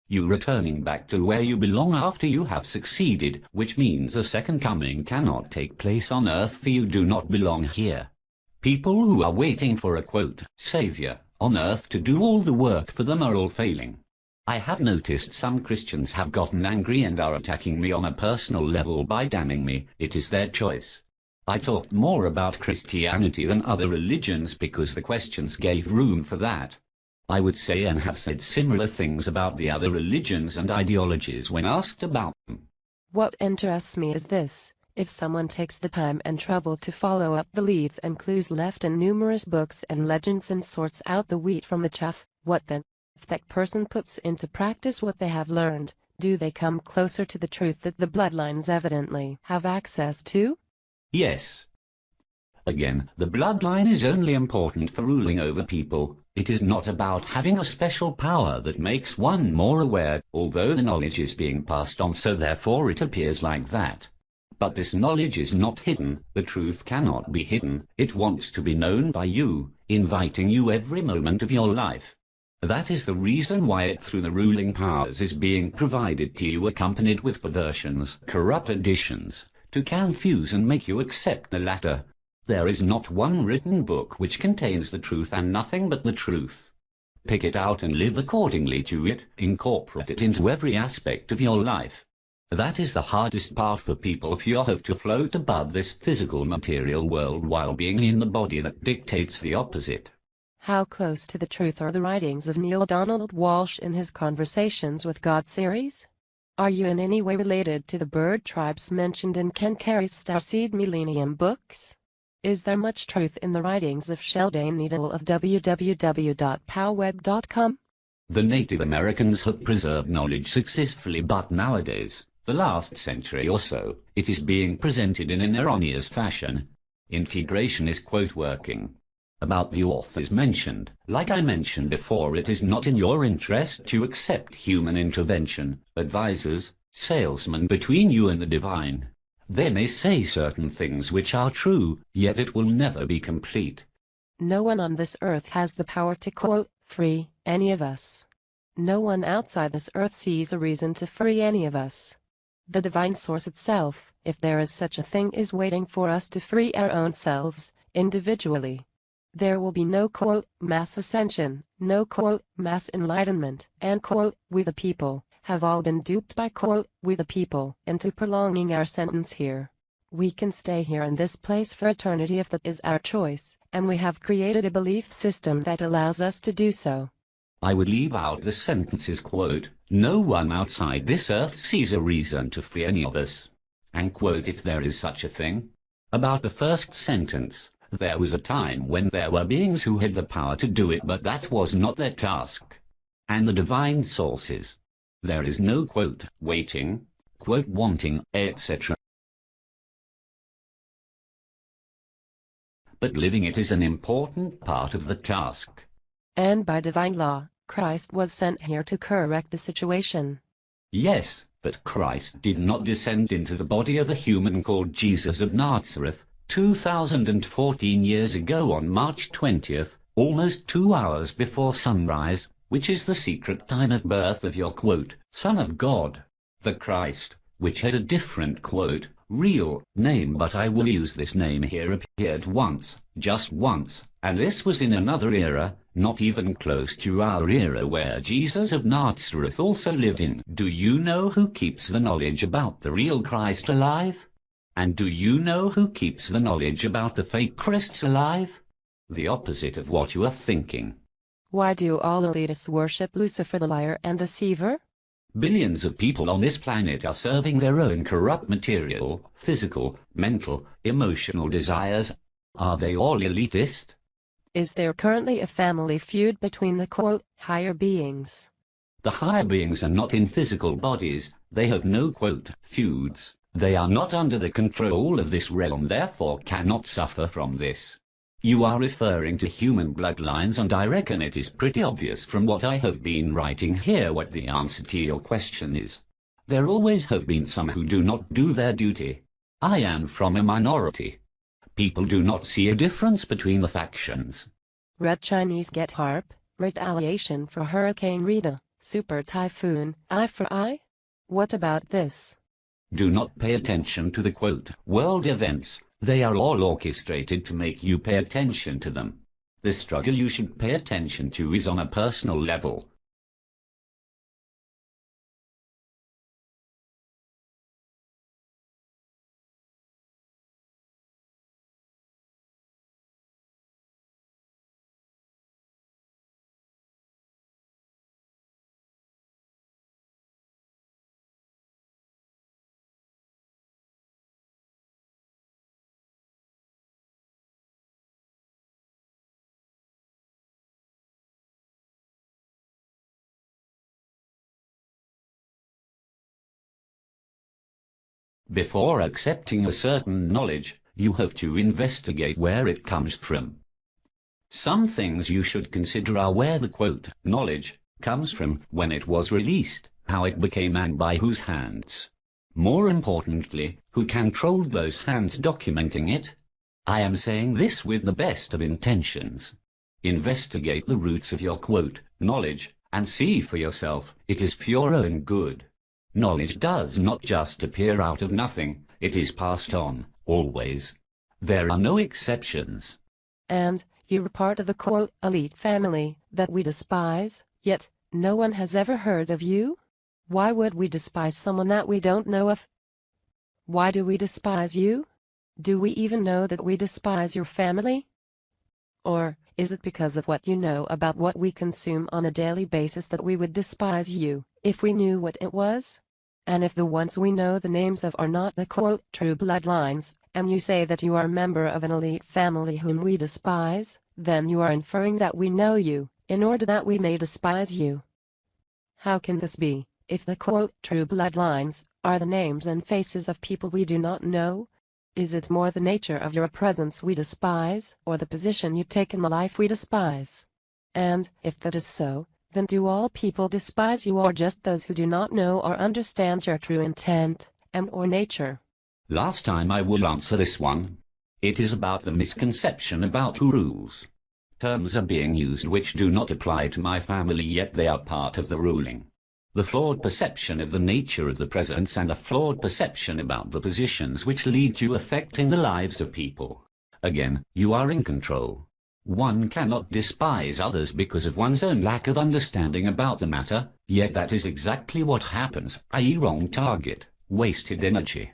You returning back to where you belong after you have succeeded, which means a second coming cannot take place on earth, for you do not belong here. People who are waiting for a, quote, savior, on earth to do all the work for them are all failing. I have noticed some Christians have gotten angry and are attacking me on a personal level by damning me. It is their choice. I talked more about Christianity than other religions because the questions gave room for that. I would say and have said similar things about the other religions and ideologies when asked about them. What interests me is this: if someone takes the time and trouble to follow up the leads and clues left in numerous books and legends and sorts out the wheat from the chaff, what then? If that person puts into practice what they have learned, do they come closer to the truth that the bloodlines evidently have access to? Yes. Again, the bloodline is only important for ruling over people. It is not about having a special power that makes one more aware, although the knowledge is being passed on, so therefore it appears like that. But this knowledge is not hidden. The truth cannot be hidden. It wants to be known by you, inviting you every moment of your life. That is the reason why it through the ruling powers is being provided to you, accompanied with perversions, corrupt additions, to confuse and make you accept the latter. There is not one written book which contains the truth and nothing but the truth. Pick it out and live accordingly to it, incorporate it into every aspect of your life. That is the hardest part for people if you have to float above this physical material world while being in the body that dictates the opposite. How close to the truth are the writings of Neil Donald Walsh in his Conversations with God series? Are you in any way related to the bird tribes mentioned in Ken Carey's Starseed Millennium books? Is there much truth in the writings of Sheldon Needle of www.powweb.com? The Native Americans have preserved knowledge successfully, but nowadays, the last century or so, it is being presented in an erroneous fashion. Integration is quote working. About the authors mentioned, like I mentioned before, it is not in your interest to accept human intervention, advisors, salesmen between you and the divine. They may say certain things which are true, yet it will never be complete. No one on this earth has the power to quote, free any of us. No one outside this earth sees a reason to free any of us. The divine source itself, if there is such a thing, is waiting for us to free our own selves, individually. There will be no quote, mass ascension, no quote, mass enlightenment, and quote, we the people have all been duped by quote, we the people, into prolonging our sentence here. We can stay here in this place for eternity if that is our choice, and we have created a belief system that allows us to do so. I would leave out the sentences quote, no one outside this earth sees a reason to free any of us, and quote, if there is such a thing. About the first sentence, there was a time when there were beings who had the power to do it, but that was not their task. And the divine sources. There is no quote, waiting, quote, wanting, etc. But living it is an important part of the task. And by divine law, Christ was sent here to correct the situation. Yes, but Christ did not descend into the body of a human called Jesus of Nazareth 2014 years ago on March 20th, almost 2 hours before sunrise, which is the secret time of birth of your quote, Son of God. The Christ, which has a different quote, real name, but I will use this name here, appeared once, just once, and this was in another era, not even close to our era where Jesus of Nazareth also lived in. Do you know who keeps the knowledge about the real Christ alive? And do you know who keeps the knowledge about the fake Christs alive? The opposite of what you are thinking. Why do all elitists worship Lucifer the liar and deceiver? Billions of people on this planet are serving their own corrupt material, physical, mental, emotional desires. Are they all elitist? Is there currently a family feud between the quote, higher beings? The higher beings are not in physical bodies. They have no quote, feuds. They are not under the control of this realm, therefore cannot suffer from this. You are referring to human bloodlines, and I reckon it is pretty obvious from what I have been writing here what the answer to your question is. There always have been some who do not do their duty. I am from a minority. People do not see a difference between the factions. Red Chinese get harp, retaliation for Hurricane Rita, super typhoon, eye for eye? What about this? Do not pay attention to the quote, world events. They are all orchestrated to make you pay attention to them. The struggle you should pay attention to is on a personal level. Before accepting a certain knowledge, You have to investigate where it comes from. Some things you should consider are where the quote, knowledge, comes from, when it was released, how it became and by whose hands. More importantly, who controlled those hands documenting it? I am saying this with the best of intentions. Investigate the roots of your quote, knowledge, and see for yourself, it is for your own good. Knowledge does not just appear out of nothing, it is passed on, always. There are no exceptions. And you were part of the quote, elite family that we despise, yet no one has ever heard of you? Why would we despise someone that we don't know of? Why do we despise you? Do we even know that we despise your family? Or is it because of what you know about what we consume on a daily basis that we would despise you, if we knew what it was? And if the ones we know the names of are not the quote, true bloodlines, and you say that you are a member of an elite family whom we despise, then you are inferring that we know you, in order that we may despise you. How can this be, if the quote, true bloodlines, are the names and faces of people we do not know? Is it more the nature of your presence we despise, or the position you take in the life we despise? And, if that is so, then do all people despise you, or just those who do not know or understand your true intent, and/or nature? Last time I will answer this one. It is about the misconception about rules. Terms are being used which do not apply to my family, yet they are part of the ruling. The flawed perception of the nature of the presence and a flawed perception about the positions which lead to affecting the lives of people. Again, you are in control. One cannot despise others because of one's own lack of understanding about the matter, yet that is exactly what happens, i.e. wrong target, wasted energy.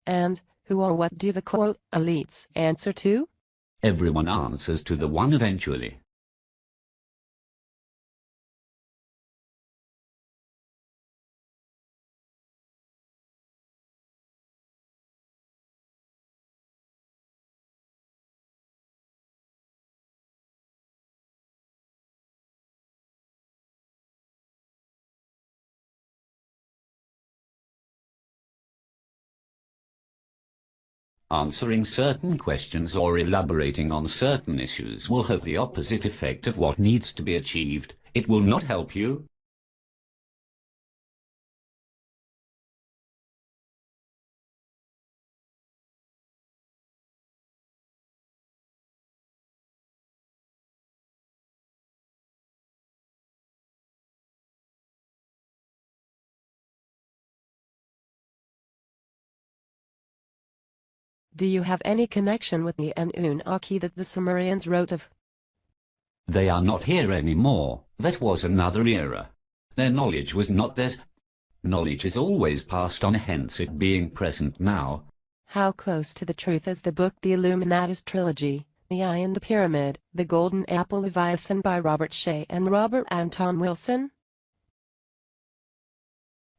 And who or what do the quote, elites answer to? Everyone answers to the one eventually. Answering certain questions or elaborating on certain issues will have the opposite effect of what needs to be achieved. It will not help you. Do you have any connection with the Anunnaki that the Sumerians wrote of? They are not here anymore. That was another era. Their knowledge was not theirs. Knowledge is always passed on, hence it being present now. How close to the truth is the book The Illuminatus Trilogy, The Eye in the Pyramid, The Golden Apple Leviathan by Robert Shea and Robert Anton Wilson?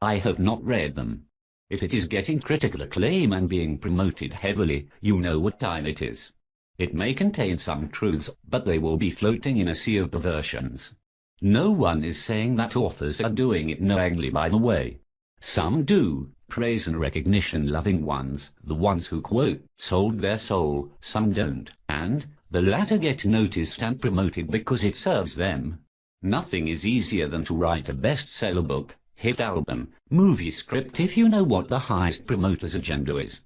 I have not read them. If it is getting critical acclaim and being promoted heavily, you know what time it is. It may contain some truths, but they will be floating in a sea of perversions. No one is saying that authors are doing it knowingly, by the way. Some do, praise and recognition-loving ones, the ones who, quote, sold their soul, some don't, and the latter get noticed and promoted because it serves them. Nothing is easier than to write a bestseller book, hit album, movie script if you know what the highest promoter's agenda is.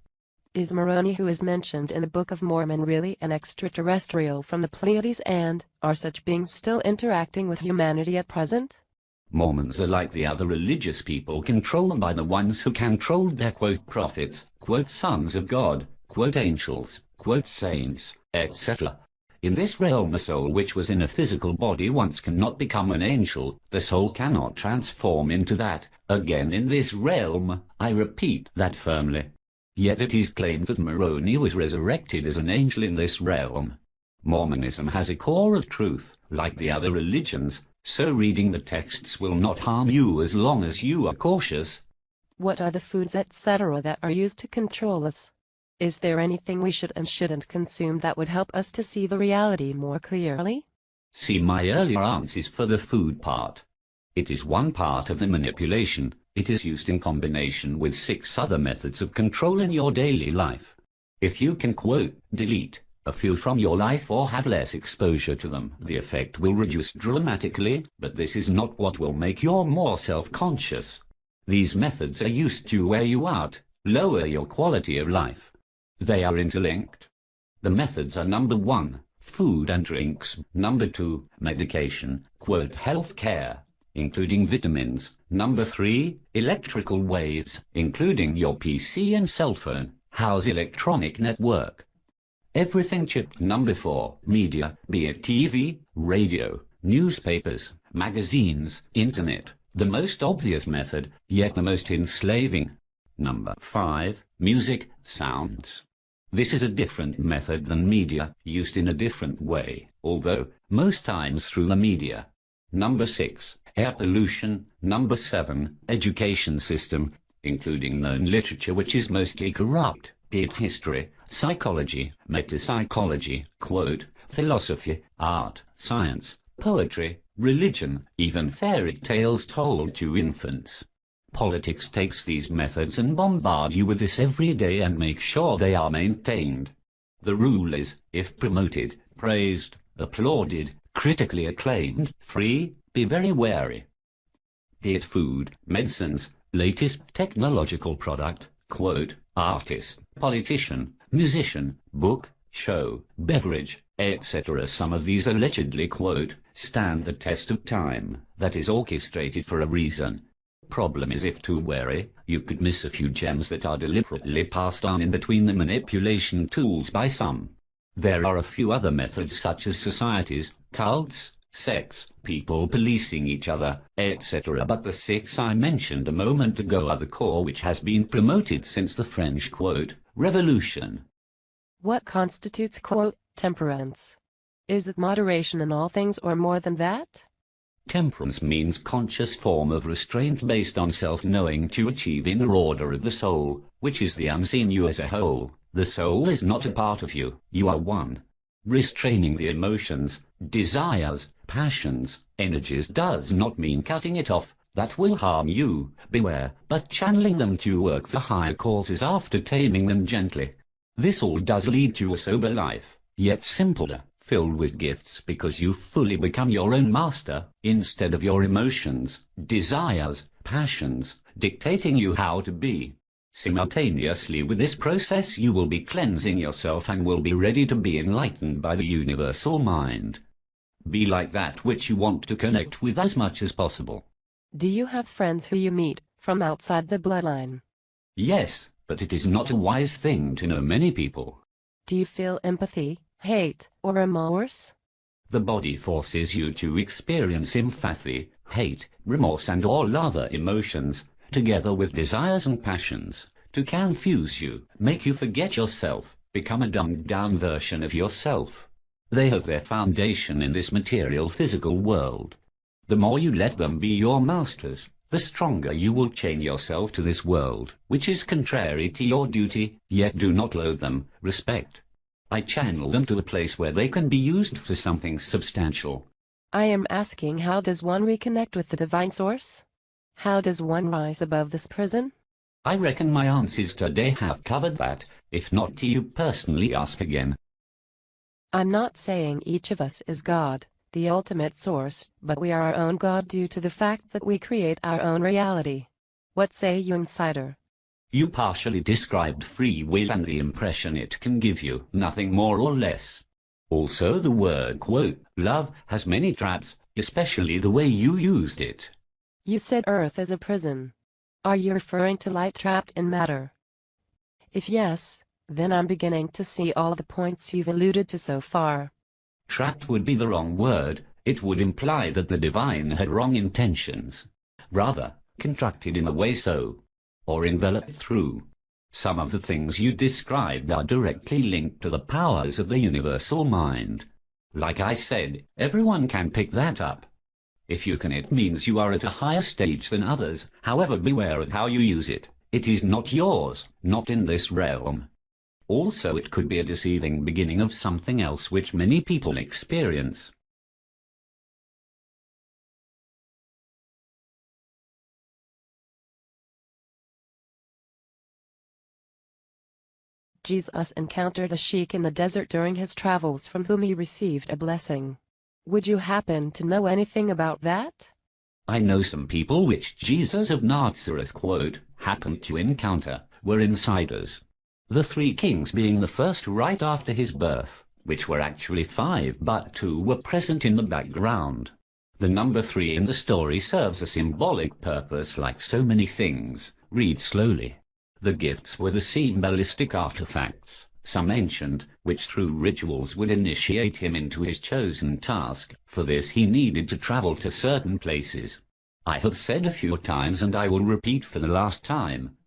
Is Moroni, who is mentioned in the Book of Mormon, really an extraterrestrial from the Pleiades, and are such beings still interacting with humanity at present? Mormons are like the other religious people, controlled by the ones who controlled their, quote, prophets, quote, sons of God, quote, angels, quote, saints, etc. In this realm, a soul which was in a physical body once cannot become an angel. The soul cannot transform into that again in this realm. I repeat that firmly. Yet it is claimed that Moroni was resurrected as an angel in this realm. Mormonism has a core of truth, like the other religions, so reading the texts will not harm you as long as you are cautious. What are the foods, etc., that are used to control us? Is there anything we should and shouldn't consume that would help us to see the reality more clearly? See my earlier answers for the food part. It is one part of the manipulation. It is used in combination with 6 other methods of control in your daily life. If you can, quote, delete a few from your life or have less exposure to them, the effect will reduce dramatically, but this is not what will make you more self-conscious. These methods are used to wear you out, lower your quality of life. They are interlinked. The methods are: number 1, food and drinks; number 2, medication, quote, health care, including vitamins; number 3, electrical waves, including your PC and cell phone, house electronic network. Everything chipped. Number 4, media, be it TV, radio, newspapers, magazines, internet, the most obvious method, yet the most enslaving. Number 5, music, sounds. This is a different method than media, used in a different way, although most times through the media. Number 6, air pollution. Number 7, education system, including known literature which is mostly corrupt, be it history, psychology, metapsychology, quote, philosophy, art, science, poetry, religion, even fairy tales told to infants. Politics takes these methods and bombard you with this every day and make sure they are maintained. The rule is, if promoted, praised, applauded, critically acclaimed, free, be very wary. Be it food, medicines, latest technological product, quote, artist, politician, musician, book, show, beverage, etc. Some of these allegedly, quote, stand the test of time, that is orchestrated for a reason. Problem is, if too wary, you could miss a few gems that are deliberately passed on in between the manipulation tools by some. There are a few other methods such as societies, cults, sects, people policing each other, etc. But the 6 I mentioned a moment ago are the core which has been promoted since the French, quote, Revolution. What constitutes, quote, temperance? Is it moderation in all things or more than that? Temperance means conscious form of restraint based on self-knowing to achieve inner order of the soul, which is the unseen you as a whole. The soul is not a part of you, you are one. Restraining the emotions, desires, passions, energies does not mean cutting it off, that will harm you, beware, but channeling them to work for higher causes after taming them gently. This all does lead to a sober life, yet simpler, filled with gifts because you fully become your own master, instead of your emotions, desires, passions, dictating you how to be. Simultaneously with this process you will be cleansing yourself and will be ready to be enlightened by the universal mind. Be like that which you want to connect with as much as possible. Do you have friends who you meet from outside the bloodline? Yes, but it is not a wise thing to know many people. Do you feel empathy, hate, or remorse? The body forces you to experience empathy, hate, remorse and all other emotions, together with desires and passions, to confuse you, make you forget yourself, become a dumbed-down version of yourself. They have their foundation in this material physical world. The more you let them be your masters, the stronger you will chain yourself to this world, which is contrary to your duty, yet do not loathe them, respect. I channel them to a place where they can be used for something substantial. I am asking, how does one reconnect with the divine source? How does one rise above this prison? I reckon my answers today have covered that. If not, you personally ask again. I'm not saying each of us is God, the ultimate source, but we are our own God due to the fact that we create our own reality. What say you, insider? You partially described free will and the impression it can give you, nothing more or less. Also, the word, quote, love has many traps, especially the way you used it. You said Earth is a prison. Are you referring to light trapped in matter? If yes, then I'm beginning to see all the points you've alluded to so far. Trapped would be the wrong word. It would imply that the divine had wrong intentions. Rather, contracted in a way so, or enveloped through. Some of the things you described are directly linked to the powers of the universal mind. Like I said, everyone can pick that up. If you can, it means you are at a higher stage than others. However, beware of how you use it. It is not yours, not in this realm. Also, it could be a deceiving beginning of something else which many people experience. Jesus encountered a sheik in the desert during his travels from whom he received a blessing. Would you happen to know anything about that? I know some people which Jesus of Nazareth, quote, happened to encounter, were insiders. The 3 kings being the first right after his birth, which were actually 5 but 2 were present in the background. The number 3 in the story serves a symbolic purpose like so many things. Read slowly. The gifts were the symbolistic artifacts, some ancient, which through rituals would initiate him into his chosen task. For this he needed to travel to certain places. I have said a few times and I will repeat for the last time.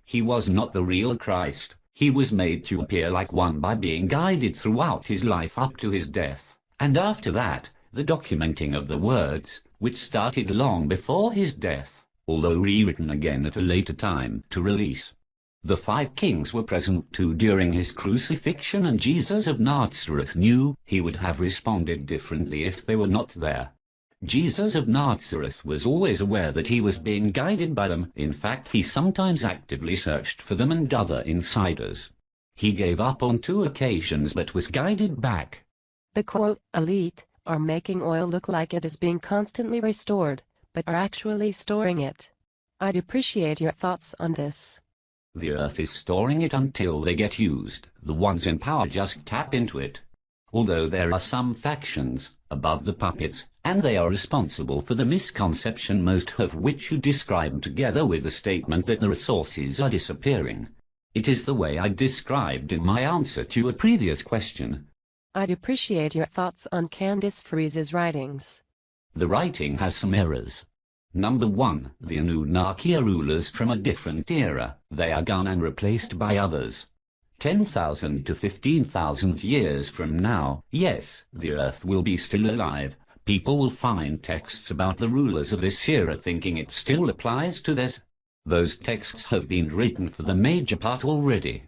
He was not the real Christ. He was made to appear like one by being guided throughout his life up to his death, and after that, the documenting of the words, which started long before his death, although rewritten again at a later time to release. The 5 kings were present too during his crucifixion, and Jesus of Nazareth knew he would have responded differently if they were not there. Jesus of Nazareth was always aware that he was being guided by them. In fact, he sometimes actively searched for them and other insiders. He gave up on 2 occasions but was guided back. The quote, elite, are making oil look like it is being constantly restored, but are actually storing it. I'd appreciate your thoughts on this. The earth is storing it until they get used. The ones in power just tap into it. Although there are some factions above the puppets, and they are responsible for the misconception, most of which you described together with the statement that the resources are disappearing. It is the way I described in my answer to a previous question. I'd appreciate your thoughts on Candice Freeze's writings. The writing has some errors. Number 1, the Anunnaki are rulers from a different era. They are gone and replaced by others. 10,000 to 15,000 years from now, yes, the earth will be still alive. People will find texts about the rulers of this era thinking it still applies to this. Those texts have been written for the major part already.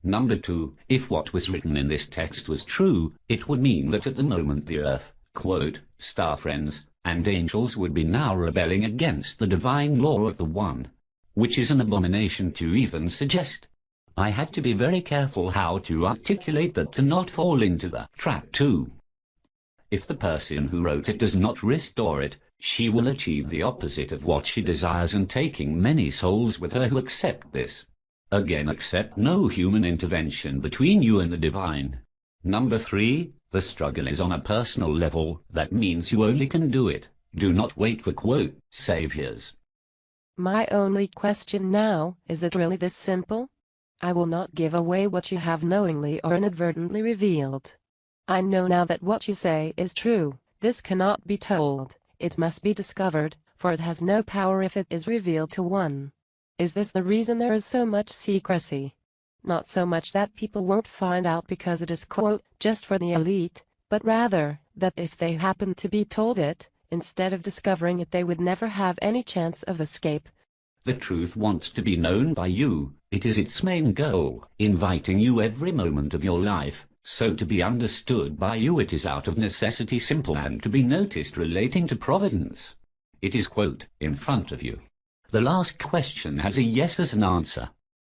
Number 2, if what was written in this text was true, it would mean that at the moment the earth, quote, star friends, and angels would be now rebelling against the divine law of the One, which is an abomination to even suggest. I had to be very careful how to articulate that to not fall into the trap too. If the person who wrote it does not restore it, she will achieve the opposite of what she desires, and taking many souls with her who accept this. Again, accept no human intervention between you and the divine. Number 3, the struggle is on a personal level. That means you only can do it. Do not wait for, quote, saviors. My only question now, is it really this simple? I will not give away what you have knowingly or inadvertently revealed. I know now that what you say is true. This cannot be told, it must be discovered, for it has no power if it is revealed to one. Is this the reason there is so much secrecy? Not so much that people won't find out because it is, quote, just for the elite, but rather, that if they happen to be told it, instead of discovering it they would never have any chance of escape. The truth wants to be known by you, it is its main goal, inviting you every moment of your life, so to be understood by you it is out of necessity simple and to be noticed relating to providence. It is, quote, in front of you. The last question has a yes as an answer.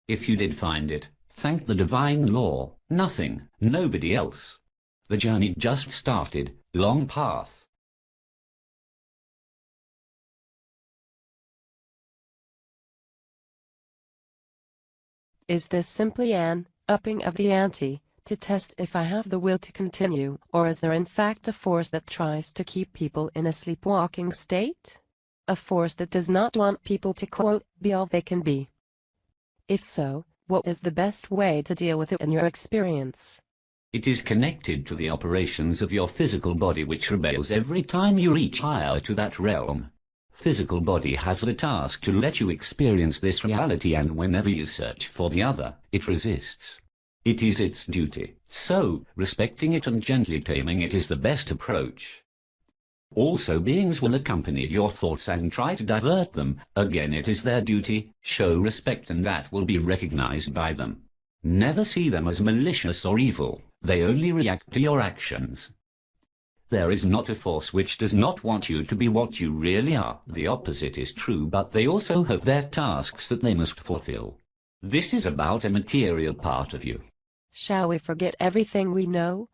If you did find it, thank the divine law, nothing, nobody else. The journey just started, long path. Is this simply an upping of the ante, to test if I have the will to continue, or is there in fact a force that tries to keep people in a sleepwalking state? A force that does not want people to, quote, be all they can be? If so, what is the best way to deal with it in your experience? It is connected to the operations of your physical body which rebels every time you reach higher to that realm. Physical body has the task to let you experience this reality, and whenever you search for the other, it resists. It is its duty, so respecting it and gently taming it is the best approach. Also, beings will accompany your thoughts and try to divert them. Again, it is their duty, show respect and that will be recognized by them. Never see them as malicious or evil, they only react to your actions. There is not a force which does not want you to be what you really are. The opposite is true, but they also have their tasks that they must fulfill. This is about a material part of you. Shall we forget everything we know?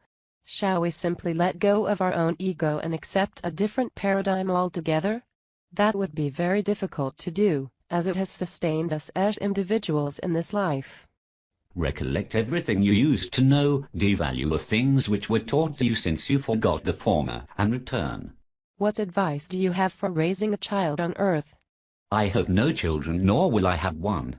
Shall we simply let go of our own ego and accept a different paradigm altogether? That would be very difficult to do, as it has sustained us as individuals in this life. Recollect everything you used to know, devalue the things which were taught to you since you forgot the former, and return. What advice do you have for raising a child on earth? I have no children, nor will I have one.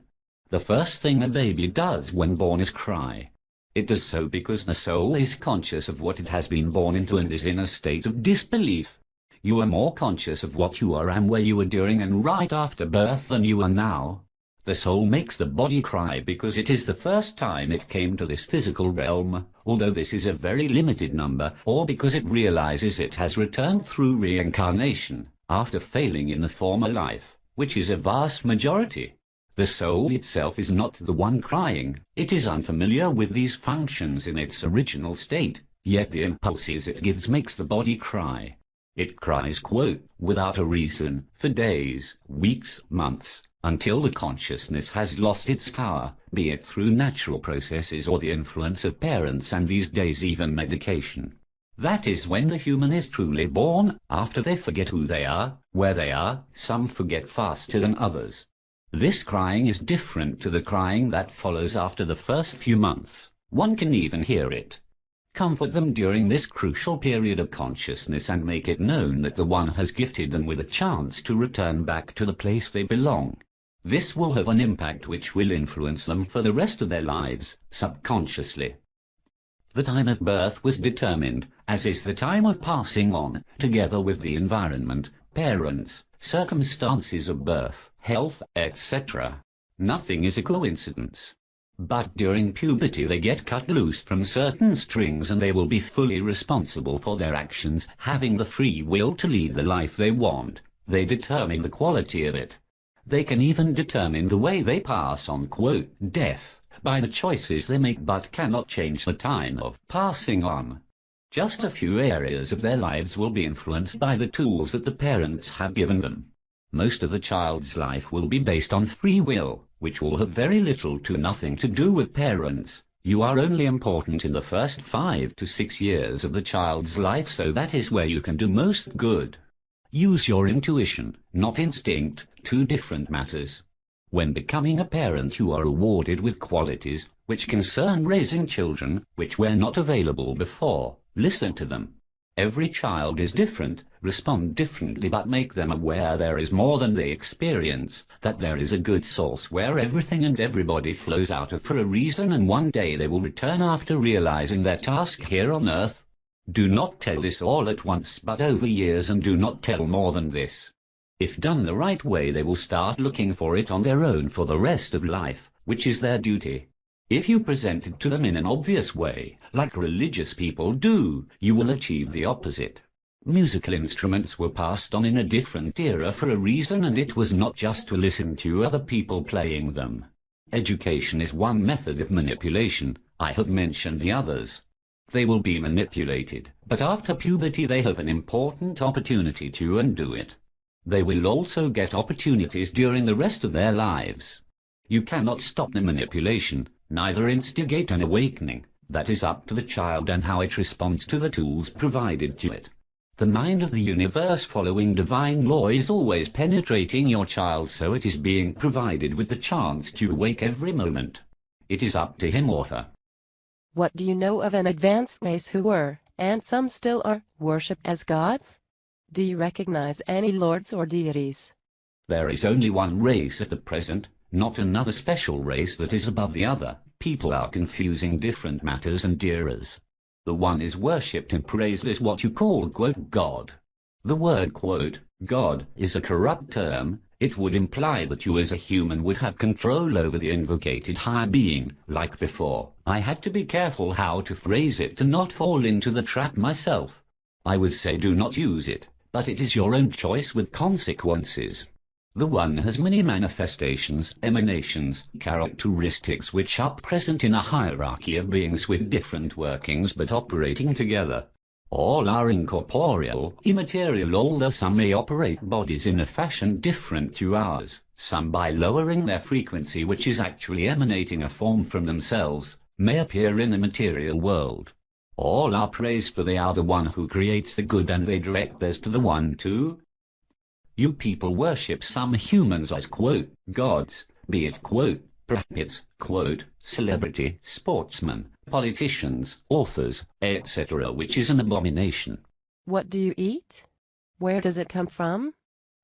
The first thing a baby does when born is cry. It does so because the soul is conscious of what it has been born into and is in a state of disbelief. You are more conscious of what you are and where you were during and right after birth than you are now. The soul makes the body cry because it is the first time it came to this physical realm, although this is a very limited number, or because it realizes it has returned through reincarnation, after failing in the former life, which is a vast majority. The soul itself is not the one crying, it is unfamiliar with these functions in its original state, yet the impulses it gives makes the body cry. It cries, quote, without a reason, for days, weeks, months, until the consciousness has lost its power, be it through natural processes or the influence of parents and these days even medication. That is when the human is truly born, after they forget who they are, where they are, some forget faster than others. This crying is different to the crying that follows after the first few months. One can even hear it. Comfort them during this crucial period of consciousness and make it known that the One has gifted them with a chance to return back to the place they belong. This will have an impact which will influence them for the rest of their lives, subconsciously. The time of birth was determined, as is the time of passing on, together with the environment, parents, circumstances of birth, health, etc. Nothing is a coincidence. But during puberty they get cut loose from certain strings and they will be fully responsible for their actions, having the free will to lead the life they want. They determine the quality of it. They can even determine the way they pass on, quote, death, by the choices they make, but cannot change the time of passing on. Just a few areas of their lives will be influenced by the tools that the parents have given them. Most of the child's life will be based on free will, which will have very little to nothing to do with parents. You are only important in the first 5 to 6 years of the child's life, so that is where you can do most good. Use your intuition, not instinct, 2 different matters. When becoming a parent you are rewarded with qualities which concern raising children, which were not available before. Listen to them. Every child is different, respond differently, but make them aware there is more than they experience, that there is a good source where everything and everybody flows out of for a reason, and one day they will return after realizing their task here on earth. Do not tell this all at once but over years, and do not tell more than this. If done the right way, they will start looking for it on their own for the rest of life, which is their duty. If you present it to them in an obvious way, like religious people do, you will achieve the opposite. Musical instruments were passed on in a different era for a reason, and it was not just to listen to other people playing them. Education is one method of manipulation. I have mentioned the others. They will be manipulated, but after puberty they have an important opportunity to undo it. They will also get opportunities during the rest of their lives. You cannot stop the manipulation, neither instigate an awakening. That is up to the child and how it responds to the tools provided to it. The mind of the universe, following divine law, is always penetrating your child, so it is being provided with the chance to awake every moment. It is up to him or her. What do you know of an advanced race who were, and some still are, worshipped as gods? Do you recognize any lords or deities? There is only one race at the present, not another special race that is above the other. People are confusing different matters and eras. The one is worshipped and praised as what you call, quote, God. The word, quote, God is a corrupt term. It would imply that you as a human would have control over the invocated higher being, like before. I had to be careful how to phrase it to not fall into the trap myself. I would say do not use it, but it is your own choice with consequences. The one has many manifestations, emanations, characteristics which are present in a hierarchy of beings with different workings but operating together. All are incorporeal, immaterial, although some may operate bodies in a fashion different to ours, some by lowering their frequency, which is actually emanating a form from themselves, may appear in the material world. All are praised, for they are the one who creates the good, and they direct theirs to the one too. You people worship some humans as, quote, gods, be it, quote, prophets, quote, celebrity, sportsmen, politicians, authors, etc., which is an abomination. What do you eat? Where does it come from?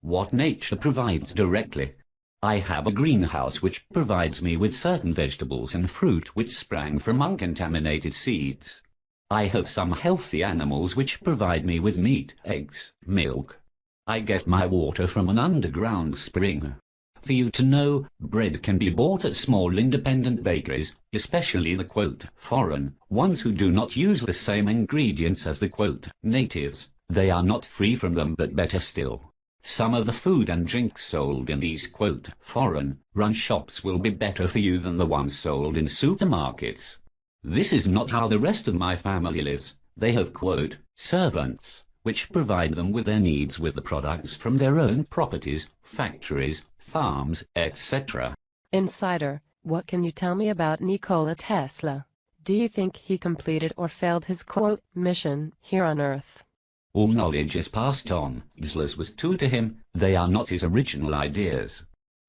What nature provides directly. I have a greenhouse which provides me with certain vegetables and fruit which sprang from uncontaminated seeds. I have some healthy animals which provide me with meat, eggs, milk. I get my water from an underground spring. For you to know, bread can be bought at small independent bakeries, especially the, quote, foreign ones who do not use the same ingredients as the, quote, natives. They are not free from them, but better still. Some of the food and drink sold in these, quote, foreign run shops will be better for you than the ones sold in supermarkets. This is not how the rest of my family lives. They have, quote, servants, which provide them with their needs with the products from their own properties, factories, farms, etc. Insider, what can you tell me about Nikola Tesla? Do you think he completed or failed his, quote, mission here on Earth? All knowledge is passed on. Tesla's was true to him. They are not his original ideas.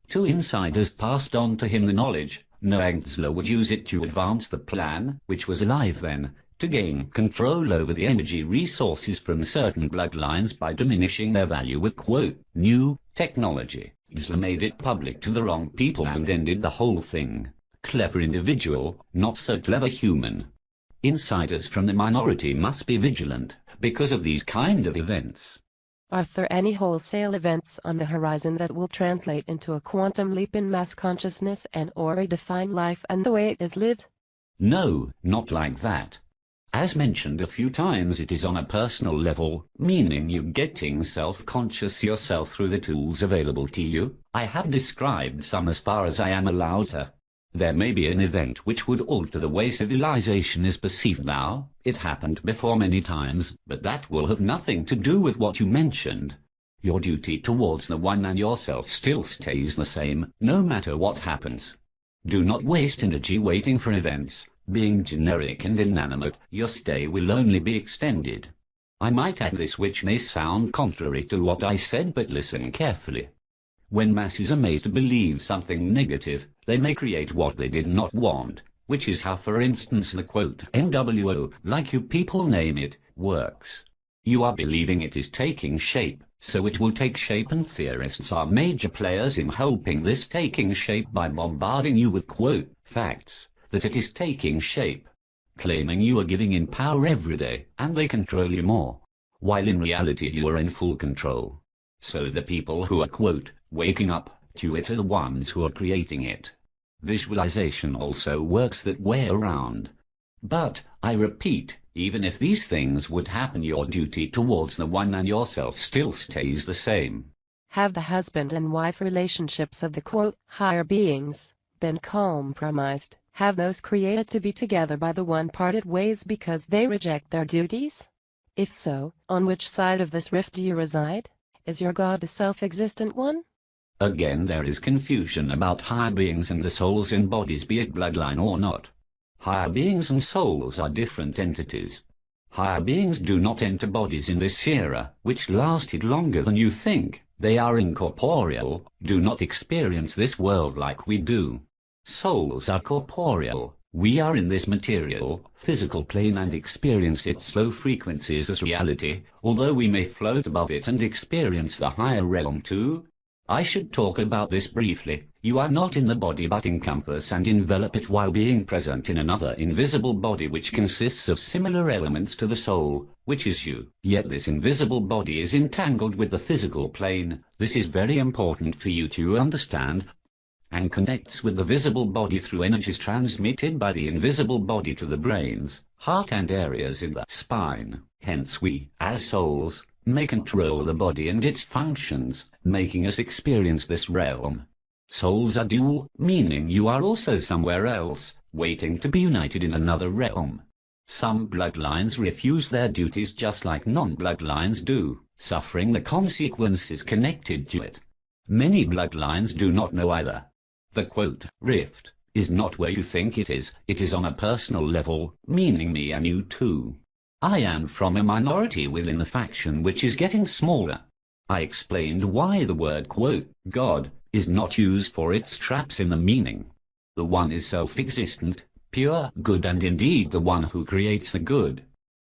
Two insiders passed on to him the knowledge, knowing Tesla would use it to advance the plan, which was alive then, to gain control over the energy resources from certain bloodlines by diminishing their value with, quote, new technology. Tesla made it public to the wrong people and ended the whole thing. Clever individual, not so clever human. Insiders from the minority must be vigilant because of these kind of events. Are there any wholesale events on the horizon that will translate into a quantum leap in mass consciousness and or redefine life and the way it is lived? No, not like that. As mentioned a few times, it is on a personal level, meaning you getting self-conscious yourself through the tools available to you. I have described some as far as I am allowed to. There may be an event which would alter the way civilization is perceived now. It happened before many times, but that will have nothing to do with what you mentioned. Your duty towards the one and yourself still stays the same, no matter what happens. Do not waste energy waiting for events. Being generic and inanimate, your stay will only be extended. I might add this, which may sound contrary to what I said, but listen carefully. When masses are made to believe something negative, they may create what they did not want, which is how, for instance, the, quote, NWO, like you people name it, works. You are believing it is taking shape, so it will take shape, and theorists are major players in helping this taking shape by bombarding you with quote facts that it is taking shape, claiming you are giving in power every day and they control you more, while in reality you are in full control. So the people who are quote waking up to it are the ones who are creating it. Visualization also works that way around. But, I repeat, even if these things would happen, your duty towards the one and yourself still stays the same. Have the husband and wife relationships of the quote higher beings been compromised? Have those created to be together by the one parted ways because they reject their duties? If so, on which side of this rift do you reside? Is your God the self-existent one? Again, there is confusion about higher beings and the souls in bodies, be it bloodline or not. Higher beings and souls are different entities. Higher beings do not enter bodies in this era, which lasted longer than you think. They are incorporeal, do not experience this world like we do. Souls are corporeal. We are in this material, physical plane and experience its low frequencies as reality, although we may float above it and experience the higher realm too. I should talk about this briefly. You are not in the body but encompass and envelop it while being present in another invisible body which consists of similar elements to the soul, which is you. Yet this invisible body is entangled with the physical plane. This is very important for you to understand, and connects with the visible body through energies transmitted by the invisible body to the brains, heart and areas in the spine. Hence we, as souls, may control the body and its functions, making us experience this realm. Souls are dual, meaning you are also somewhere else, waiting to be united in another realm. Some bloodlines refuse their duties just like non-bloodlines do, suffering the consequences connected to it. Many bloodlines do not know either. The quote, rift, is not where you think it is on a personal level, meaning me and you too. I am from a minority within the faction which is getting smaller. I explained why the word quote, God, is not used for its traps in the meaning. The one is self-existent, pure good and indeed the one who creates the good.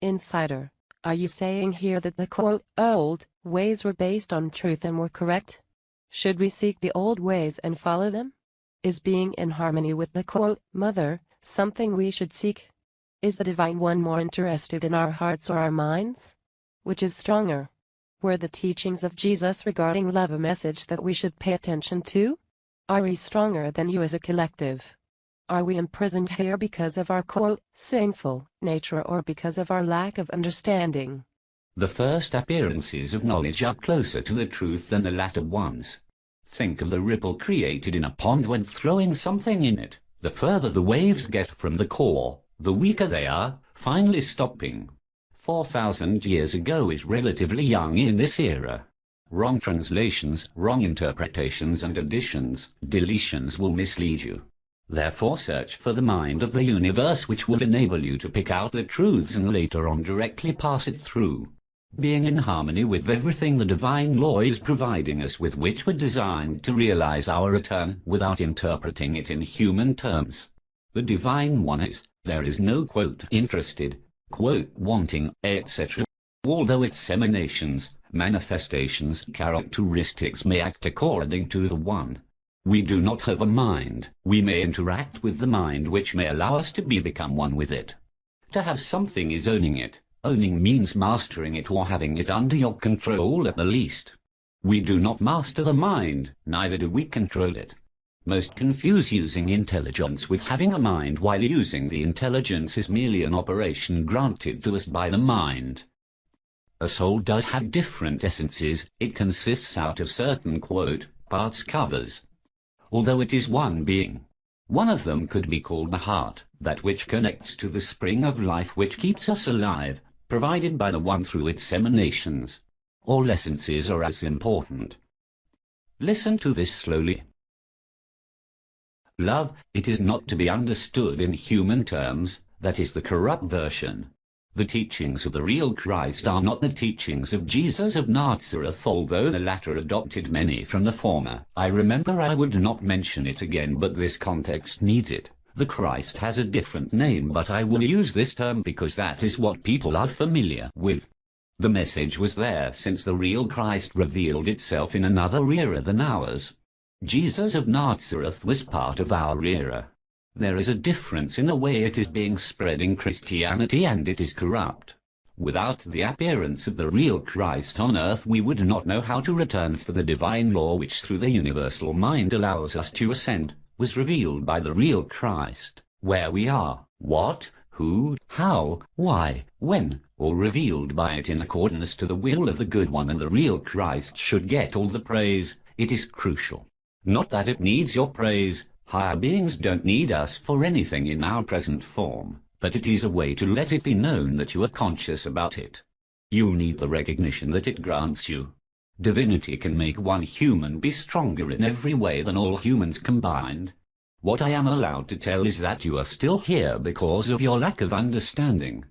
Insider, are you saying here that the quote old ways were based on truth and were correct? Should we seek the old ways and follow them? Is being in harmony with the quote mother something we should seek? Is the Divine One more interested in our hearts or our minds? Which is stronger? Were the teachings of Jesus regarding love a message that we should pay attention to? Are we stronger than you as a collective? Are we imprisoned here because of our quote sinful nature or because of our lack of understanding? The first appearances of knowledge are closer to the truth than the latter ones. Think of the ripple created in a pond when throwing something in it. The further the waves get from the core, the weaker they are, finally stopping. 4,000 years ago is relatively young in this era. Wrong translations, wrong interpretations and additions, deletions will mislead you. Therefore search for the mind of the universe which will enable you to pick out the truths and later on directly pass it through. Being in harmony with everything the divine law is providing us with, which were designed to realize our return without interpreting it in human terms. The Divine One is, there is no quote interested, quote wanting, etc. Although its emanations, manifestations, characteristics may act according to the One. We do not have a mind. We may interact with the mind which may allow us to become one with it. To have something is owning it. Owning means mastering it or having it under your control at the least. We do not master the mind, neither do we control it. Most confuse using intelligence with having a mind, while using the intelligence is merely an operation granted to us by the mind. A soul does have different essences. It consists out of certain quote parts covers. Although it is one being. One of them could be called the heart, that which connects to the spring of life which keeps us alive, provided by the One through its emanations. All essences are as important. Listen to this slowly. Love, it is not to be understood in human terms, that is the corrupt version. The teachings of the real Christ are not the teachings of Jesus of Nazareth, although the latter adopted many from the former. I remember I would not mention it again, but this context needs it. The Christ has a different name, but I will use this term because that is what people are familiar with. The message was there since the real Christ revealed itself in another era than ours. Jesus of Nazareth was part of our era. There is a difference in the way it is being spread in Christianity, and it is corrupt. Without the appearance of the real Christ on earth, we would not know how to return, for the divine law which through the universal mind allows us to ascend was revealed by the real Christ. Where we are, what, who, how, why, when, all revealed by it in accordance to the will of the good one, and the real Christ should get all the praise. It is crucial. Not that it needs your praise. Higher beings don't need us for anything in our present form, but it is a way to let it be known that you are conscious about it. You need the recognition that it grants you. Divinity can make one human be stronger in every way than all humans combined. What I am allowed to tell is that you are still here because of your lack of understanding.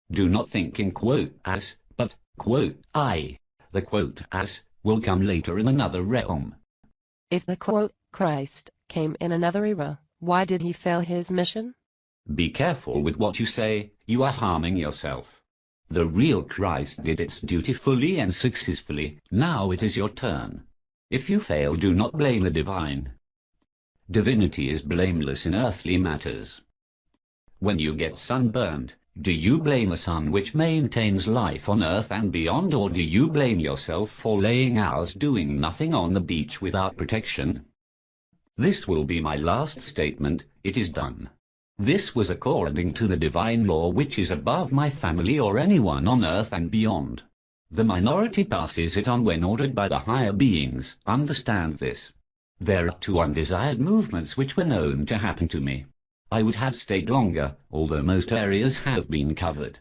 Do not think in as, but I. The as will come later in another realm. If the Christ came in another era, why did he fail his mission? Be careful with what you say. You are harming yourself. The real Christ did its duty fully and successfully. Now it is your turn. If you fail, do not blame the divine. Divinity is blameless in earthly matters. When you get sunburned, do you blame the sun which maintains life on earth and beyond, or do you blame yourself for laying hours doing nothing on the beach without protection? This will be my last statement. It is done. This was according to the divine law which is above my family or anyone on earth and beyond. The minority passes it on when ordered by the higher beings. Understand this. There are 2 undesired movements which were known to happen to me. I would have stayed longer, although most areas have been covered.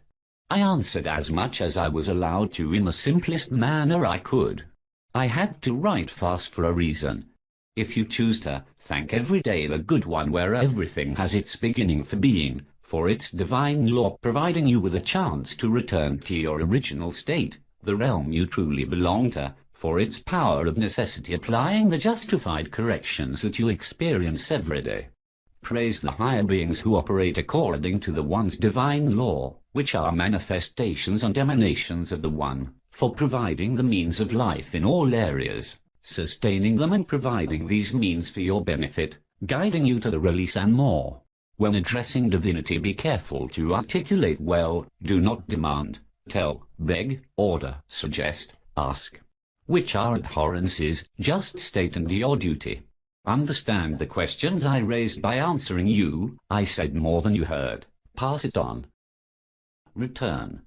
I answered as much as I was allowed to in the simplest manner I could. I had to write fast for a reason. If you choose to, thank every day the good one where everything has its beginning for being, for its divine law providing you with a chance to return to your original state, the realm you truly belong to, for its power of necessity applying the justified corrections that you experience every day. Praise the higher beings who operate according to the One's divine law, which are manifestations and emanations of the One, for providing the means of life in all areas, sustaining them and providing these means for your benefit, guiding you to the release and more. When addressing divinity, be careful to articulate well. Do not demand, tell, beg, order, suggest, ask, which are abhorrences. Just state and do your duty. Understand the questions I raised by answering you. I said more than you heard. Pass it on. Return.